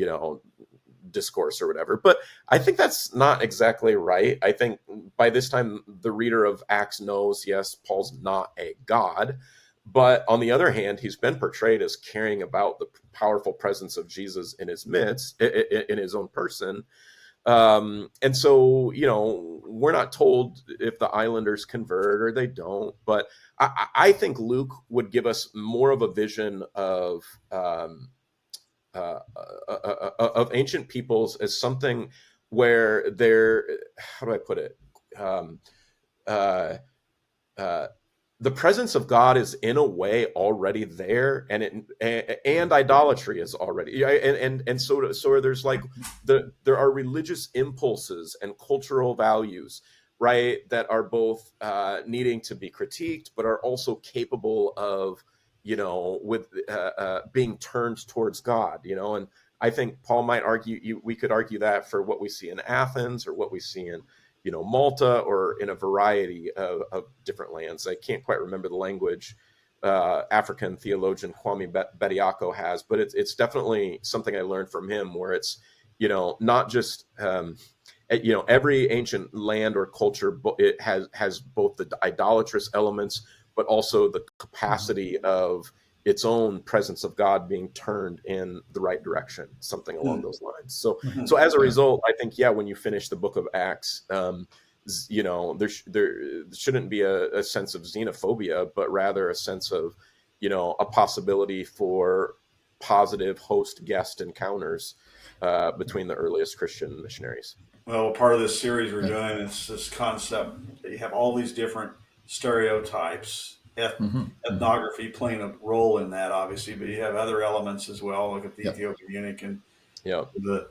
discourse or whatever. But I think that's not exactly right. I think by this time the reader of Acts knows, yes, Paul's not a god, but on the other hand, he's been portrayed as caring about the powerful presence of Jesus in his midst, in his own person. And so, we're not told if the islanders convert or they don't, but I think Luke would give us more of a vision of ancient peoples as something where they're, how do I put it? the presence of God is in a way already there, and idolatry is already, and so there's like there are religious impulses and cultural values, right, that are both needing to be critiqued, but are also capable of, with being turned towards God, and I think Paul might argue, we could argue that for what we see in Athens or what we see in Malta, or in a variety of different lands. I can't quite remember the language African theologian Kwame Bediako has, but it's definitely something I learned from him, where it's, not just, every ancient land or culture, it has both the idolatrous elements, but also the capacity of its own presence of God being turned in the right direction, something along those lines. So as a result, I think, when you finish the book of Acts, there shouldn't be a sense of xenophobia, but rather a sense of, a possibility for positive host-guest encounters between the earliest Christian missionaries. Well, part of this series we're doing is this concept that you have all these different stereotypes, ethnography playing a role in that, obviously, but you have other elements as well. Look at the Ethiopian eunuch and the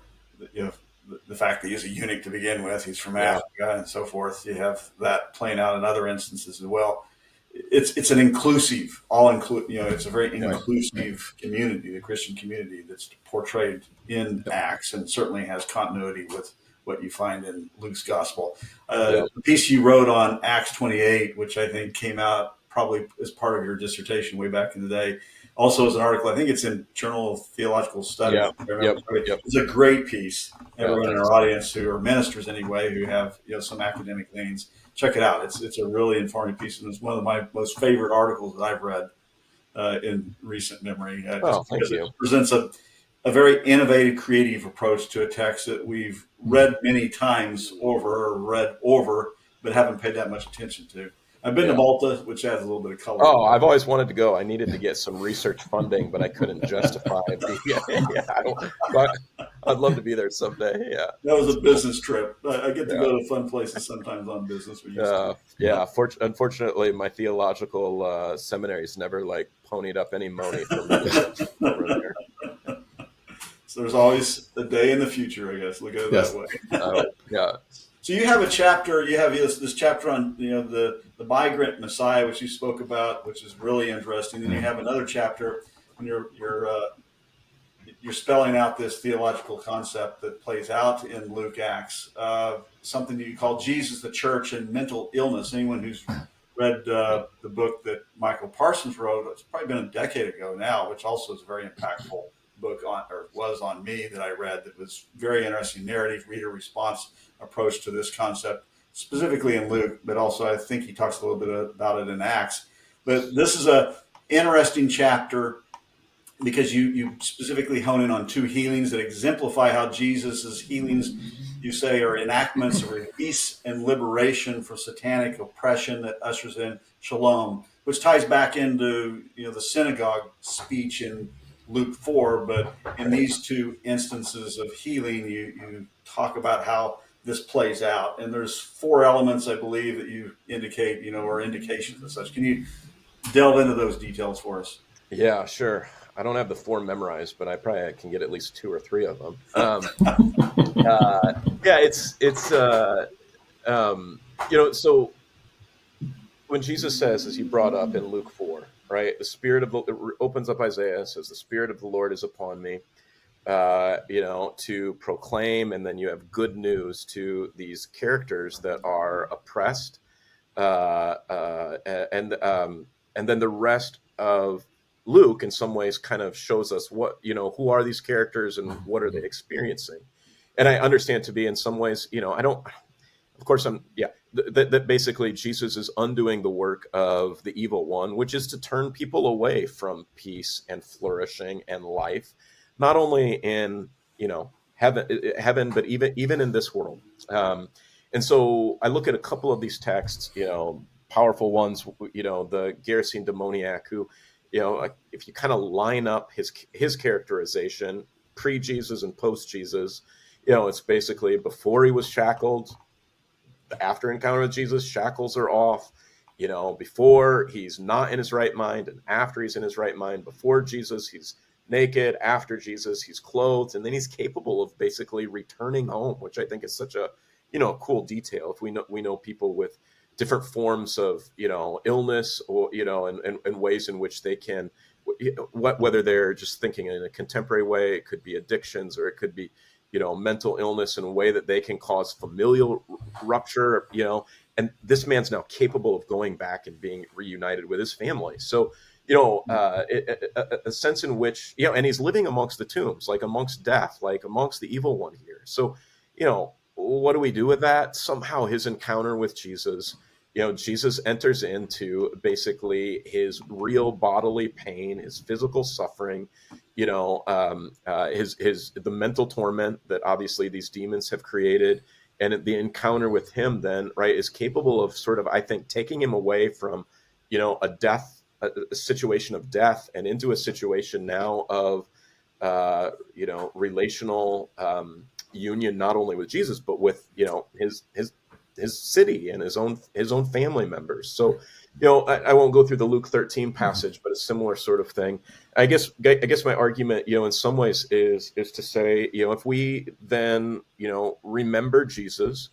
fact that he's a eunuch to begin with. He's from Africa and so forth. You have that playing out in other instances as well. It's an inclusive, it's a very inclusive community, the Christian community, that's portrayed in Acts, and certainly has continuity with what you find in Luke's gospel. The piece you wrote on Acts 28, which I think came out probably as part of your dissertation way back in the day, also as an article. I think it's in Journal of Theological Studies. It's a great piece. Everyone in our audience who are ministers anyway, who have some academic leans, check it out. It's a really informative piece, and it's one of my most favorite articles that I've read in recent memory. Thank you. It presents a very innovative, creative approach to a text that we've read many times over, but haven't paid that much attention to. I've been to Malta, which adds a little bit of color. Oh, I've always wanted to go. I needed to get some research funding, but I couldn't justify it. But I'd love to be there someday. Yeah, that was a business trip. I get to go to fun places sometimes on business. Unfortunately, my theological seminaries never ponied up any money for me over there. So there's always a day in the future, I guess. Look at it that way. So you have a chapter. You have this chapter on the migrant Messiah, which you spoke about, which is really interesting. Then you have another chapter when you're spelling out this theological concept that plays out in Luke Acts, something that you call Jesus, the Church, and mental illness. Anyone who's read the book that Michael Parsons wrote, it's probably been a decade ago now, which also is a very impactful book was on me that I read, that was very interesting narrative, reader response approach to this concept, specifically in Luke, but also I think he talks a little bit about it in Acts. But this is a interesting chapter because you specifically hone in on two healings that exemplify how Jesus's healings, you say, are enactments of release and liberation from satanic oppression that ushers in shalom, which ties back into the synagogue speech in Luke 4, but in these two instances of healing, you talk about how this plays out. And there's four elements, I believe, that you indicate, or indications and such. Can you delve into those details for us? Yeah, sure. I don't have the four memorized, but I probably can get at least two or three of them. So when Jesus says, as you brought up in Luke 4, right, it opens up Isaiah, says, the Spirit of the Lord is upon me, to proclaim, and then you have good news to these characters that are oppressed, and then the rest of Luke, in some ways, kind of shows us what, who are these characters and what are they experiencing. And I understand to be, in some ways, that basically Jesus is undoing the work of the evil one, which is to turn people away from peace and flourishing and life, not only in, heaven, but even in this world. And so I look at a couple of these texts, powerful ones, the Gerasene demoniac, who, if you kind of line up his characterization pre-Jesus and post-Jesus, it's basically before he was shackled, after encounter with Jesus, shackles are off. before he's not in his right mind and after he's in his right mind. Before Jesus, he's naked. After Jesus, he's clothed. And then he's capable of basically returning home, which I think is such a, cool detail. If we know people with different forms of, illness or, and ways in which they can, whether they're just thinking in a contemporary way, it could be addictions, or it could be, mental illness in a way that they can cause familial rupture, and this man's now capable of going back and being reunited with his family. So, a sense in which, and he's living amongst the tombs, like amongst death, like amongst the evil one here. So, what do we do with that? Somehow his encounter with Jesus, Jesus enters into basically his real bodily pain, his physical suffering, the mental torment that obviously these demons have created. And the encounter with him then, right, is capable of sort of, I think, taking him away from, a situation of death and into a situation now of, relational union, not only with Jesus, but with, his city and his own family members. So, I won't go through the Luke 13 passage, but a similar sort of thing. I guess my argument, in some ways is to say, if we then, remember Jesus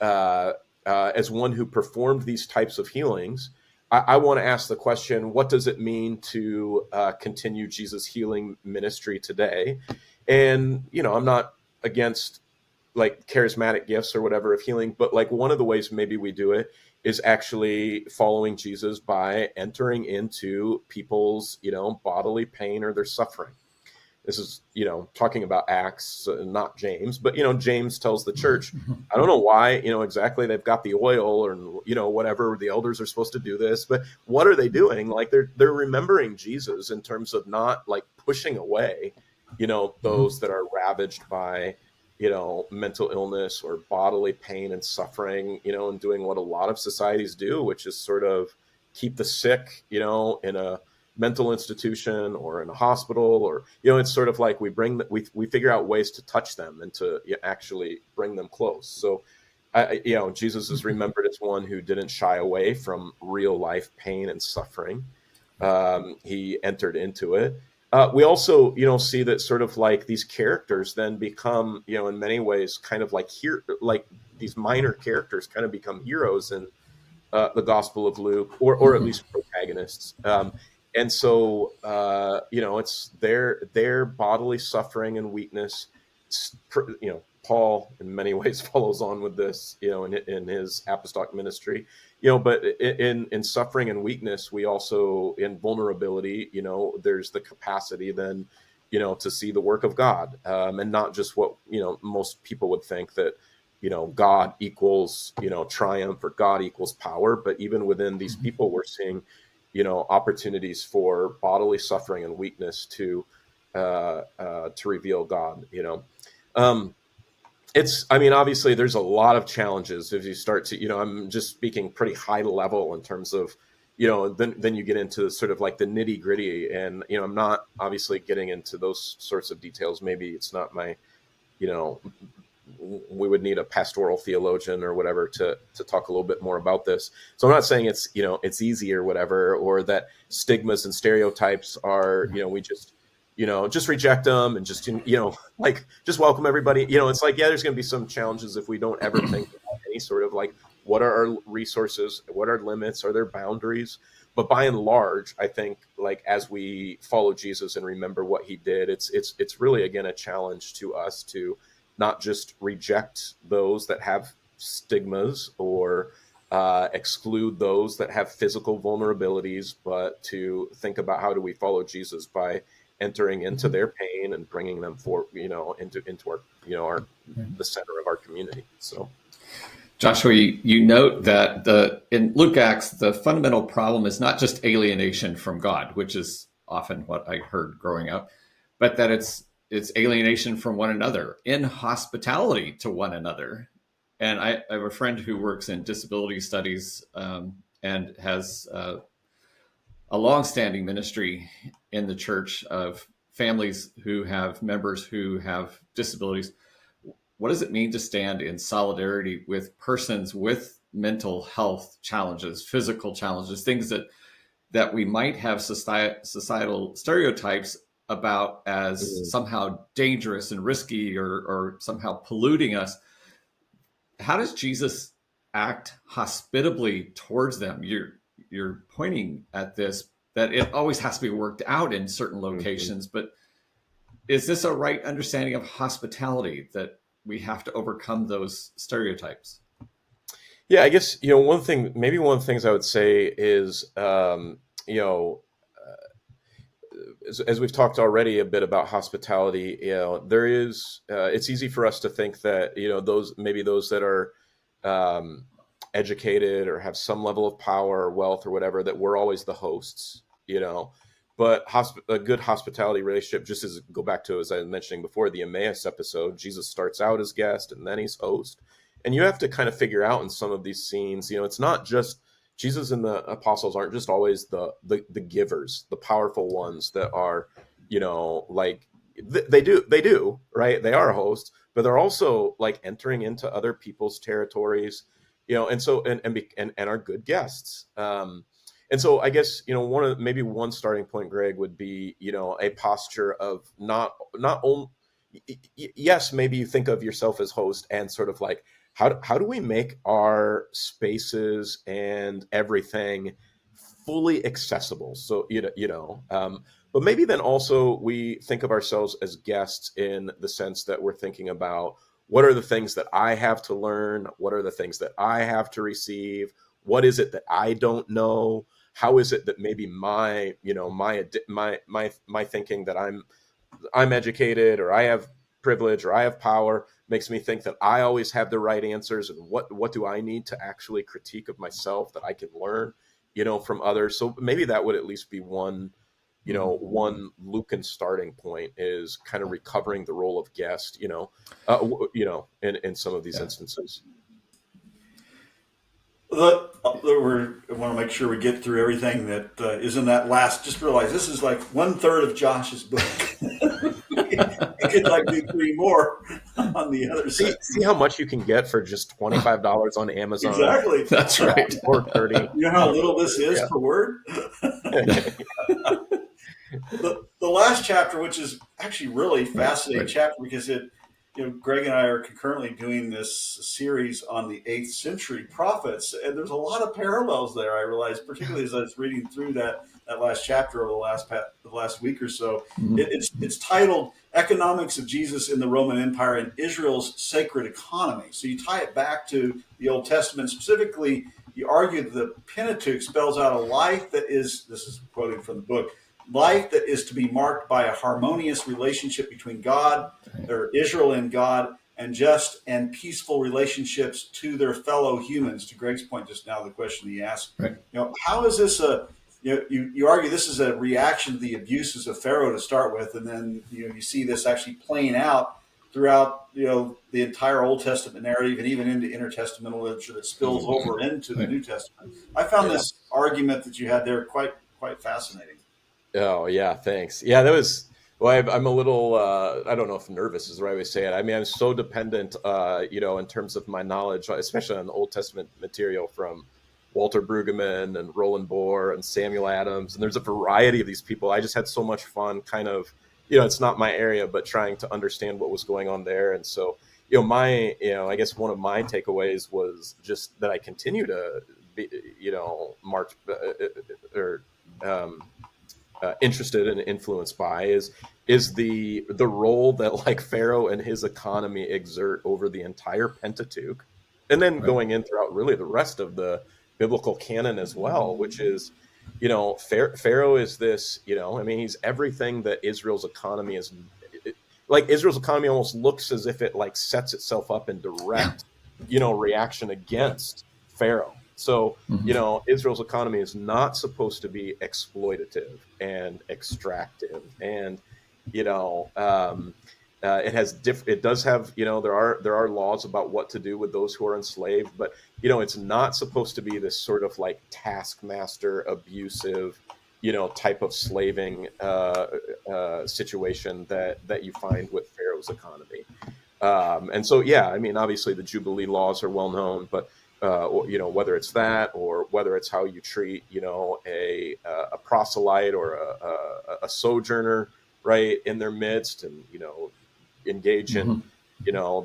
as one who performed these types of healings, I want to ask the question, what does it mean to continue Jesus' healing ministry today? And, I'm not against like charismatic gifts or whatever of healing, but like one of the ways maybe we do it is actually following Jesus by entering into people's, bodily pain or their suffering. This is, talking about Acts, not James, but, James tells the church, I don't know why, exactly they've got the oil or, whatever, the elders are supposed to do this, but what are they doing? Like they're remembering Jesus in terms of not like pushing away, those that are ravaged by, mental illness or bodily pain and suffering, and doing what a lot of societies do, which is sort of keep the sick, in a mental institution or in a hospital, or, it's sort of like we figure out ways to touch them and to actually bring them close. So, Jesus is remembered as one who didn't shy away from real life pain and suffering. He entered into it. We also, see that sort of like these characters then become, in many ways, kind of like like these minor characters kind of become heroes in the Gospel of Luke, or at least protagonists. And so, it's their bodily suffering and weakness. Paul in many ways follows on with this, in his apostolic ministry, but in suffering and weakness, we also, in vulnerability, there's the capacity then, to see the work of God, and not just what, most people would think that, God equals, triumph, or God equals power. But even within these people, we're seeing, opportunities for bodily suffering and weakness to reveal God, obviously there's a lot of challenges if you start to, I'm just speaking pretty high level in terms of, then you get into sort of like the nitty gritty, and, I'm not obviously getting into those sorts of details. Maybe it's not my, we would need a pastoral theologian or whatever to talk a little bit more about this. So I'm not saying it's, it's easy or whatever, or that stigmas and stereotypes are, we just reject them and just, like just welcome everybody. It's like, yeah, there's going to be some challenges if we don't ever think about any sort of like, what are our resources? What are limits? Are there boundaries? But by and large, I think like as we follow Jesus and remember what he did, it's really, again, a challenge to us to not just reject those that have stigmas or exclude those that have physical vulnerabilities, but to think about how do we follow Jesus by entering into their pain and bringing them into our the center of our community. So, Joshua, you note that in Luke Acts, the fundamental problem is not just alienation from God, which is often what I heard growing up, but that it's alienation from one another, inhospitality to one another. And I have a friend who works in disability studies and has a longstanding ministry in the church of families who have members who have disabilities. What does it mean to stand in solidarity with persons with mental health challenges, physical challenges, things that we might have societal stereotypes about as somehow dangerous and risky or somehow polluting us. How does Jesus act hospitably towards them? You're pointing at this, that it always has to be worked out in certain locations, but is this a right understanding of hospitality, that we have to overcome those stereotypes? Yeah, I guess, one of the things I would say is, as we've talked already a bit about hospitality, there is, it's easy for us to think that, those that are educated or have some level of power or wealth or whatever, that we're always the hosts, but a good hospitality relationship, just as go back to, as I was mentioning before, the Emmaus episode, Jesus starts out as guest and then he's host. And you have to kind of figure out in some of these scenes, it's not just Jesus and the apostles aren't just always the givers, the powerful ones that are, like they do, right? They are hosts, but they're also like entering into other people's territories, and so, and are good guests. And so I guess, one starting point, Greg, would be, a posture of not only, yes, maybe you think of yourself as host and sort of like, how do we make our spaces and everything fully accessible? So, but maybe then also we think of ourselves as guests in the sense that we're thinking about, what are the things that I have to learn? What are the things that I have to receive? What is it that I don't know? How is it that maybe my thinking that I'm educated, or I have privilege, or I have power, makes me think that I always have the right answers, and what do I need to actually critique of myself that I can learn, from others. So maybe that would at least be one Lucan starting point, is kind of recovering the role of guest, in some of these instances. I want to make sure we get through everything that is in that last. Just realize this is like 1/3 of Josh's book. You could like do 3 more on the other side. See how much you can get for just $25 on Amazon. Exactly. That's right. Or 30. You know how little this is per word? The last chapter, which is actually really fascinating chapter, because Greg and I are concurrently doing this series on the 8th century prophets, and there's a lot of parallels there. I realized, particularly as I was reading through that last chapter over the last week or so. Mm-hmm. It's titled "Economics of Jesus in the Roman Empire and Israel's Sacred Economy." So you tie it back to the Old Testament. Specifically, you argue that the Pentateuch spells out a life that is, this is quoting from the book, life that is to be marked by a harmonious relationship between God, or Israel and God, and just and peaceful relationships to their fellow humans. To Greg's point just now, the question he asked, how is this you argue this is a reaction to the abuses of Pharaoh to start with, and then you see this actually playing out throughout the entire Old Testament narrative, and even into intertestamental literature that spills over into the New Testament. I found this argument that you had there quite fascinating. Oh yeah, thanks. Yeah, that was. Well, I'm a little. I don't know if nervous is the right way to say it. I mean, I'm so dependent, in terms of my knowledge, especially on the Old Testament material from Walter Brueggemann and Roland Bohr and Samuel Adams, and there's a variety of these people. I just had so much fun, kind of. It's not my area, but trying to understand what was going on there, and so I guess one of my takeaways was just that I continue to be, march or. Interested and influenced by is the role that like Pharaoh and his economy exert over the entire Pentateuch, and then going in throughout really the rest of the biblical canon as well, which is, Pharaoh is this, he's everything that Israel's economy is. Israel's economy almost looks as if it like sets itself up in direct, reaction against Pharaoh. So, Israel's economy is not supposed to be exploitative and extractive, and it has it does have there are laws about what to do with those who are enslaved, but it's not supposed to be this sort of like taskmaster abusive type of slaving situation that you find with Pharaoh's economy. And so obviously the Jubilee laws are well known, but whether it's that or whether it's how you treat, a proselyte or a sojourner, right, in their midst, and, engage in,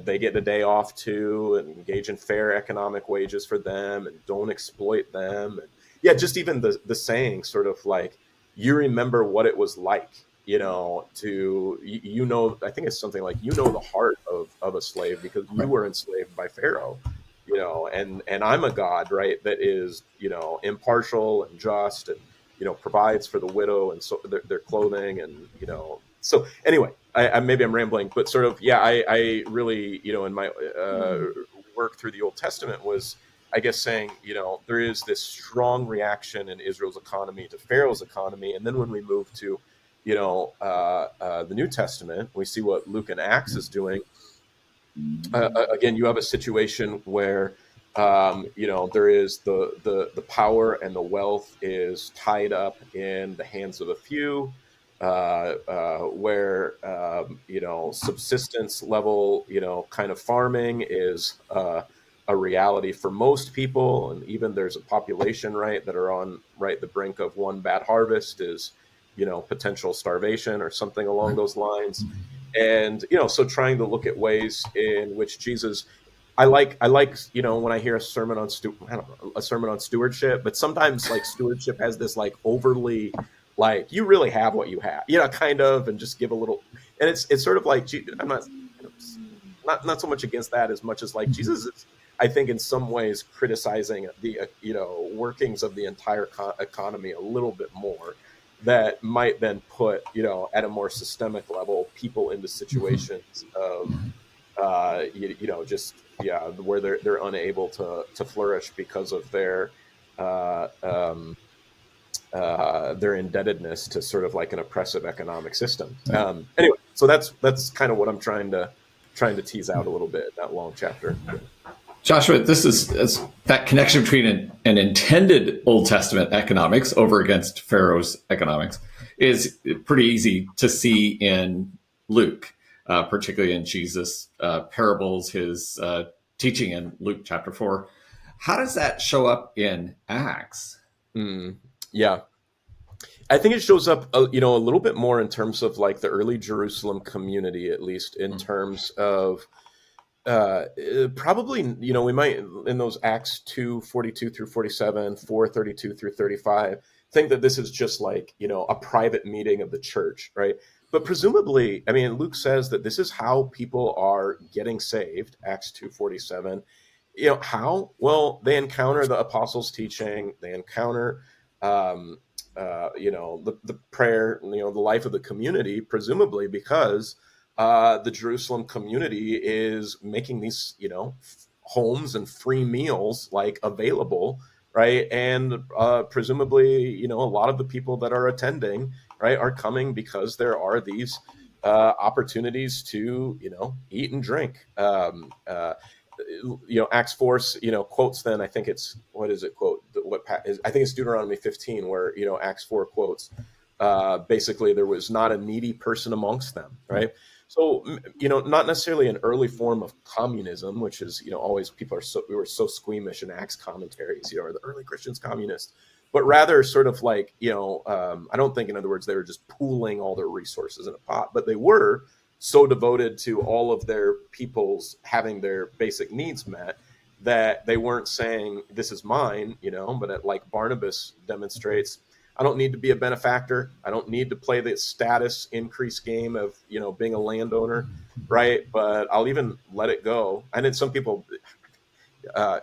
they get a day off too, and engage in fair economic wages for them and don't exploit them. And yeah, just even the saying sort of like, you remember what it was like, I think it's something like, the heart of a slave because you were enslaved by Pharaoh, and I'm a God, right, that is, impartial and just and, provides for the widow and so their clothing and, so anyway, maybe I'm rambling, but sort of, yeah, I really, in my work through the Old Testament was, I guess, saying, there is this strong reaction in Israel's economy to Pharaoh's economy. And then when we move to, the New Testament, we see what Luke and Acts is doing. Again, you have a situation where, there is the power and the wealth is tied up in the hands of a few. Where subsistence level, kind of farming is a reality for most people, and even there's a population, right, that are on the brink of one bad harvest is, potential starvation or something along those lines, and so trying to look at ways in which Jesus. I like when I hear a sermon on stewardship, but sometimes like stewardship has this like overly. Like you really have what you have, kind of, and just give a little, and it's sort of like I'm not so much against that as much as like Jesus is, I think, in some ways criticizing the workings of the entire economy a little bit more, that might then put at a more systemic level people into situations of where they're unable to flourish because of their indebtedness to sort of like an oppressive economic system. Anyway, so that's kind of what I'm trying to tease out a little bit in that long chapter. Joshua, this is that connection between an intended Old Testament economics over against Pharaoh's economics is pretty easy to see in Luke, particularly in Jesus' parables, his teaching in Luke chapter 4. How does that show up in Acts? Yeah, I think it shows up, a little bit more in terms of like the early Jerusalem community, at least in terms of probably, we might in those Acts 2:42 through 47, 4:32 through 35, think that this is just like, a private meeting of the church, right? But presumably, I mean, Luke says that this is how people are getting saved, Acts 2:47. How? Well, they encounter the apostles' teaching, they encounter the prayer, the life of the community, presumably because the Jerusalem community is making these, homes and free meals like available, right? And presumably, a lot of the people that are attending, right, are coming because there are these opportunities to, eat and drink. Acts 4, quotes then, I think it's, what is it quote? I think it's Deuteronomy 15 where, Acts 4 quotes, basically there was not a needy person amongst them, right? So, not necessarily an early form of communism, which is, always we were so squeamish in Acts commentaries, are the early Christians communist, but rather sort of like, I don't think, in other words, they were just pooling all their resources in a pot, but they were so devoted to all of their people's having their basic needs met that they weren't saying, this is mine, but like Barnabas demonstrates, I don't need to be a benefactor. I don't need to play the status increase game of, being a landowner, right? But I'll even let it go. And then some people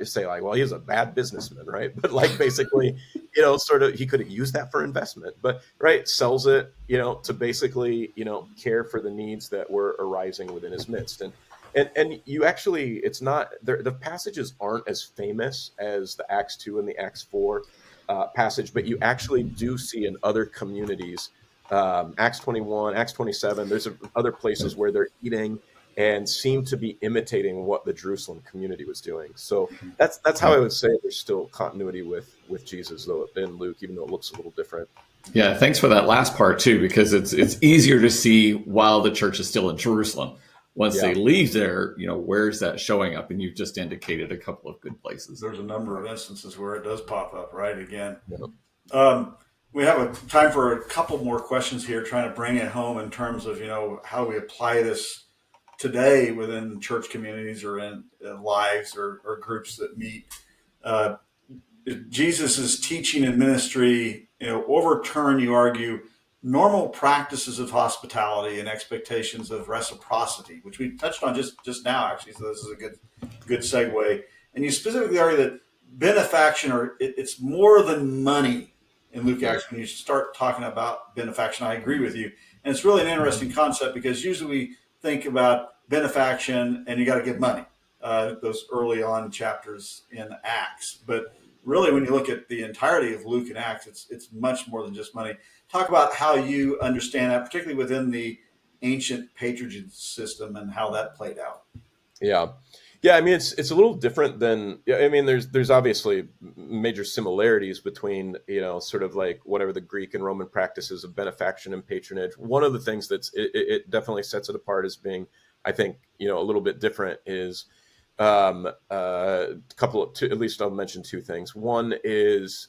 say like, well, he's a bad businessman, right? But like basically, sort of he could have used that for investment, but right, sells it, to basically, care for the needs that were arising within his midst. And you actually, it's not, the passages aren't as famous as the Acts 2 and the Acts 4 passage, but you actually do see in other communities, Acts 21, Acts 27, there's other places where they're eating and seem to be imitating what the Jerusalem community was doing. So that's how I would say there's still continuity with Jesus, though, in Luke, even though it looks a little different. Yeah, thanks for that last part too, because it's easier to see while the church is still in Jerusalem. once Yeah. they leave there, where's that showing up? And you've just indicated a couple of good places. There's a number of instances where it does pop up, right? Again. Yeah. We have time for a couple more questions here, trying to bring it home in terms of, how we apply this today within church communities or in lives or groups that meet. Jesus' teaching and ministry, overturn, you argue, normal practices of hospitality and expectations of reciprocity, which we touched on just now, actually. So this is a good segue. And you specifically argue that benefaction, it's more than money in Luke Acts. When you start talking about benefaction, I agree with you. And it's really an interesting concept, because usually we think about benefaction and you got to give money, those early on chapters in Acts. But really, when you look at the entirety of Luke and Acts, it's much more than just money. Talk about how you understand that, particularly within the ancient patronage system and how that played out. Yeah. I mean, it's a little different than, I mean, there's obviously major similarities between, sort of like whatever the Greek and Roman practices of benefaction and patronage. One of the things it definitely sets it apart as being, I think, a little bit different is a couple of, at least I'll mention two things. One is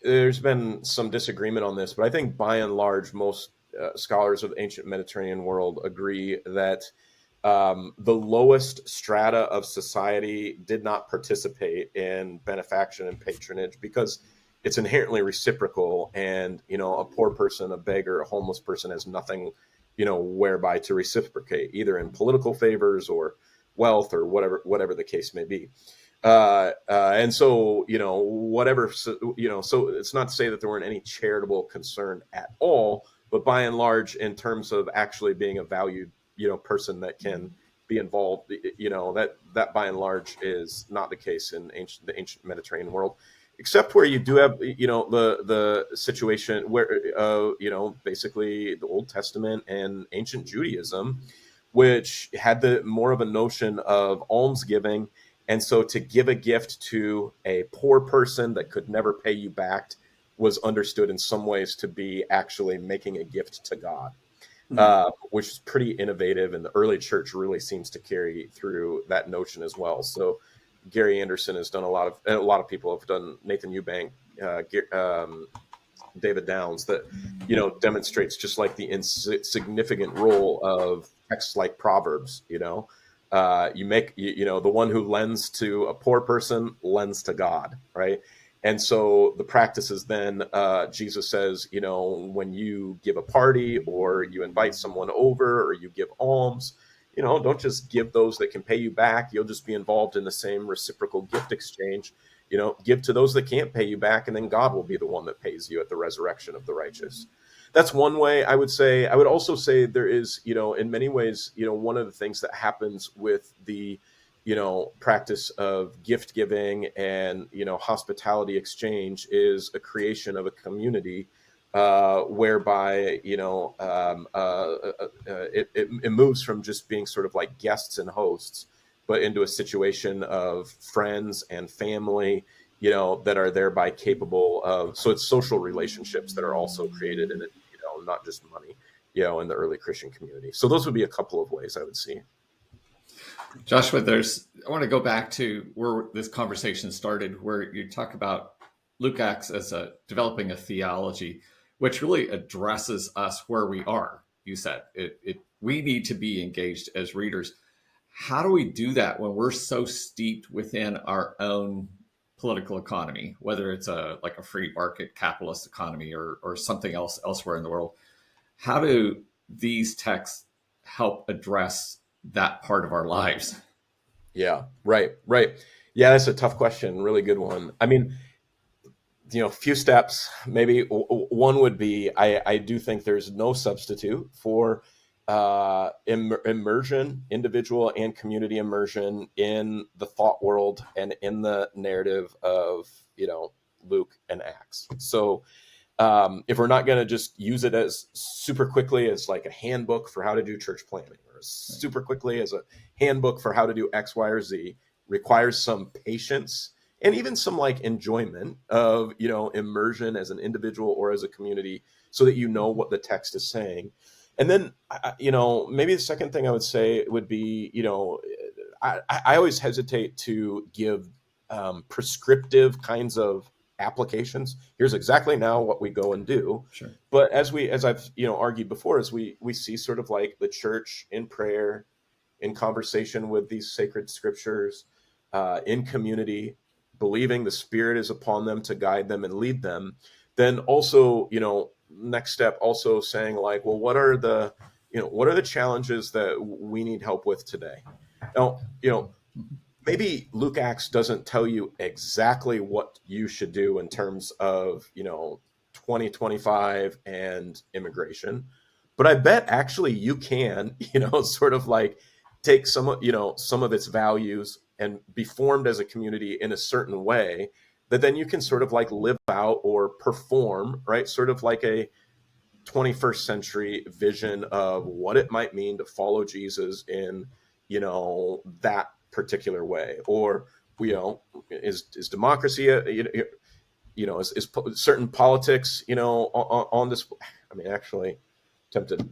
there's been some disagreement on this, but I think by and large, most scholars of the ancient Mediterranean world agree that the lowest strata of society did not participate in benefaction and patronage because it's inherently reciprocal, and a poor person, a beggar, a homeless person has nothing whereby to reciprocate, either in political favors or wealth or whatever the case may be. And so, so it's not to say that there weren't any charitable concern at all, but by and large, in terms of actually being a valued, person that can be involved, that by and large is not the case in the ancient Mediterranean world, except where you do have, the situation where, basically the Old Testament and ancient Judaism, which had more of a notion of almsgiving. And so to give a gift to a poor person that could never pay you back was understood in some ways to be actually making a gift to God, which is pretty innovative. And the early church really seems to carry through that notion as well. So Gary Anderson has done a lot of people have done, Nathan Eubank, David Downs, that, demonstrates just like the insignificant role of texts like Proverbs, you make, the one who lends to a poor person lends to God, right? And so the practice is then, Jesus says, when you give a party or you invite someone over or you give alms, don't just give those that can pay you back. You'll just be involved in the same reciprocal gift exchange. Give to those that can't pay you back, and then God will be the one that pays you at the resurrection of the righteous. That's one way I would say. I would also say there is, in many ways, one of the things that happens with the, practice of gift giving and, hospitality exchange is a creation of a community whereby, it moves from just being sort of like guests and hosts, but into a situation of friends and family, that are thereby capable of, so it's social relationships that are also created in it, not just money, in the early Christian community. So those would be a couple of ways I would see. Joshua, I want to go back to where this conversation started, where you talk about Luke Acts as developing a theology, which really addresses us where we are. You said we need to be engaged as readers. How do we do that when we're so steeped within our own political economy, whether it's like a free market capitalist economy or something else elsewhere in the world? How do these texts help address that part of our lives? Yeah, right. Yeah, that's a tough question. Really good one. I mean, few steps. Maybe one would be, I do think there's no substitute for immersion, individual and community immersion in the thought world and in the narrative of, Luke and Acts. So if we're not going to just use it as super quickly as like a handbook for how to do church planning, or super quickly as a handbook for how to do X, Y, or Z, requires some patience and even some like enjoyment of, immersion as an individual or as a community, so that you know what the text is saying. And then, maybe the second thing I would say would be, I always hesitate to give prescriptive kinds of applications. Here's exactly now what we go and do. Sure. But as I've argued before, as we see sort of like the church in prayer, in conversation with these sacred scriptures, in community, believing the Spirit is upon them to guide them and lead them, then also, next step, also saying like, well, what are the challenges that we need help with today? Now, maybe Luke Acts doesn't tell you exactly what you should do in terms of, 2025 and immigration, but I bet actually you can, sort of like take some of its values and be formed as a community in a certain way that then you can sort of like live out or perform, right? Sort of like a 21st century vision of what it might mean to follow Jesus in, that particular way. Or, is democracy, is certain politics, on this, actually tempted,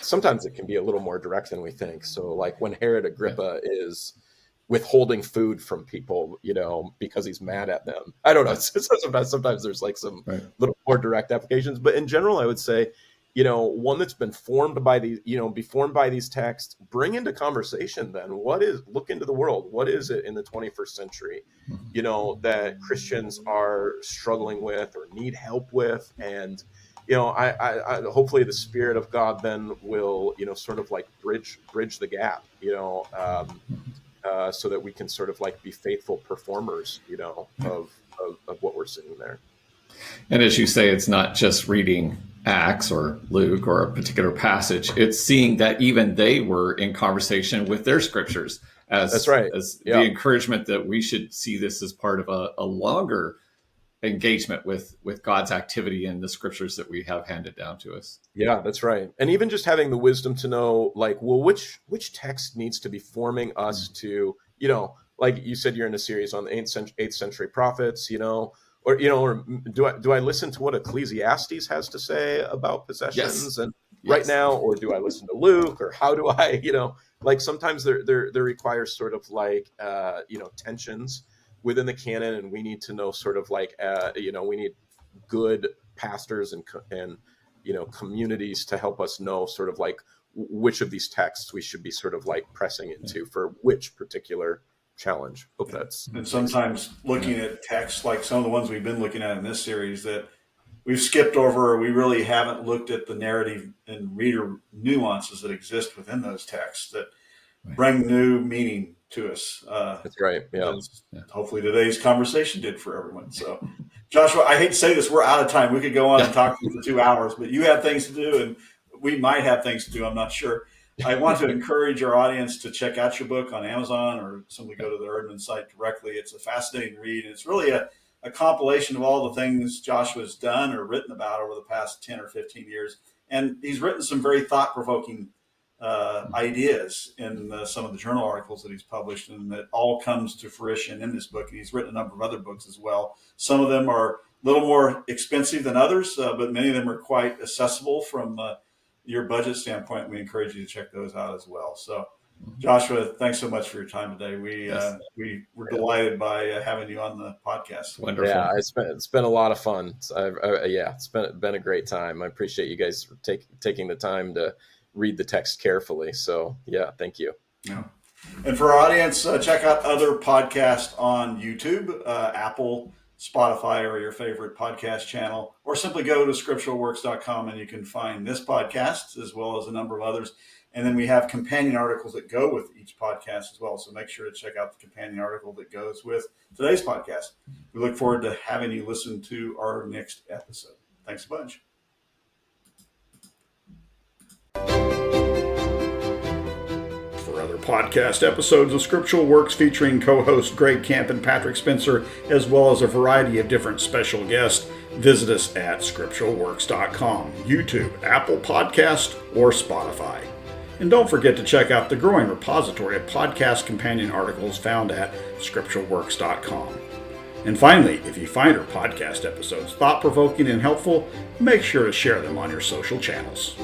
sometimes it can be a little more direct than we think. So like when Herod Agrippa is withholding food from people, because he's mad at them. I don't know. Sometimes there's like some little more direct applications, but in general, I would say, one that's been formed by these texts, bring into conversation then look into the world. What is it in the 21st century, that Christians are struggling with or need help with? And, I hopefully the Spirit of God then will, sort of like bridge the gap, so that we can sort of like be faithful performers, of what we're seeing there. And as you say, it's not just reading Acts or Luke or a particular passage. It's seeing that even they were in conversation with their scriptures. That's right. As the encouragement that we should see this as part of a longer engagement with God's activity in the scriptures that we have handed down to us. Yeah, that's right. And even just having the wisdom to know, like, well, which text needs to be forming us to, like you said, you're in a series on the 8th century prophets, or do I listen to what Ecclesiastes has to say about possessions right now, or do I listen to Luke, or how do I, like sometimes there requires sort of like tensions within the canon, and we need to know sort of like we need good pastors and communities to help us know sort of like which of these texts we should be sort of like pressing into for which particular challenge. Hope that's. And sometimes looking at texts like some of the ones we've been looking at in this series that we've skipped over, or we really haven't looked at the narrative and reader nuances that exist within those texts that bring new meaning to us. That's right. Yeah. Hopefully today's conversation did for everyone. So Joshua, I hate to say this, we're out of time. We could go on and talk to you for 2 hours, but you have things to do and we might have things to do. I'm not sure. I want to encourage our audience to check out your book on Amazon or simply go to the Erdman site directly. It's a fascinating read. And it's really a compilation of all the things Joshua's done or written about over the past 10 or 15 years. And he's written some very thought-provoking ideas in some of the journal articles that he's published, and that all comes to fruition in this book. And he's written a number of other books as well. Some of them are a little more expensive than others, but many of them are quite accessible from your budget standpoint. We encourage you to check those out as well. So Joshua, thanks so much for your time today. We were delighted by having you on the podcast. Wonderful. Yeah, it's been a lot of fun. It's been a great time. I appreciate you guys taking the time to read the text carefully. So yeah, thank you. Yeah. And for our audience, check out other podcasts on YouTube, Apple, Spotify, or your favorite podcast channel, or simply go to scripturalworks.com and you can find this podcast as well as a number of others. And then we have companion articles that go with each podcast as well. So make sure to check out the companion article that goes with today's podcast. We look forward to having you listen to our next episode. Thanks a bunch. For other podcast episodes of Scriptural Works featuring co-hosts Greg Camp and Patrick Spencer, as well as a variety of different special guests, visit us at scripturalworks.com, YouTube, Apple Podcast, or Spotify. And don't forget to check out the growing repository of podcast companion articles found at scripturalworks.com. And finally, if you find our podcast episodes thought-provoking and helpful, make sure to share them on your social channels.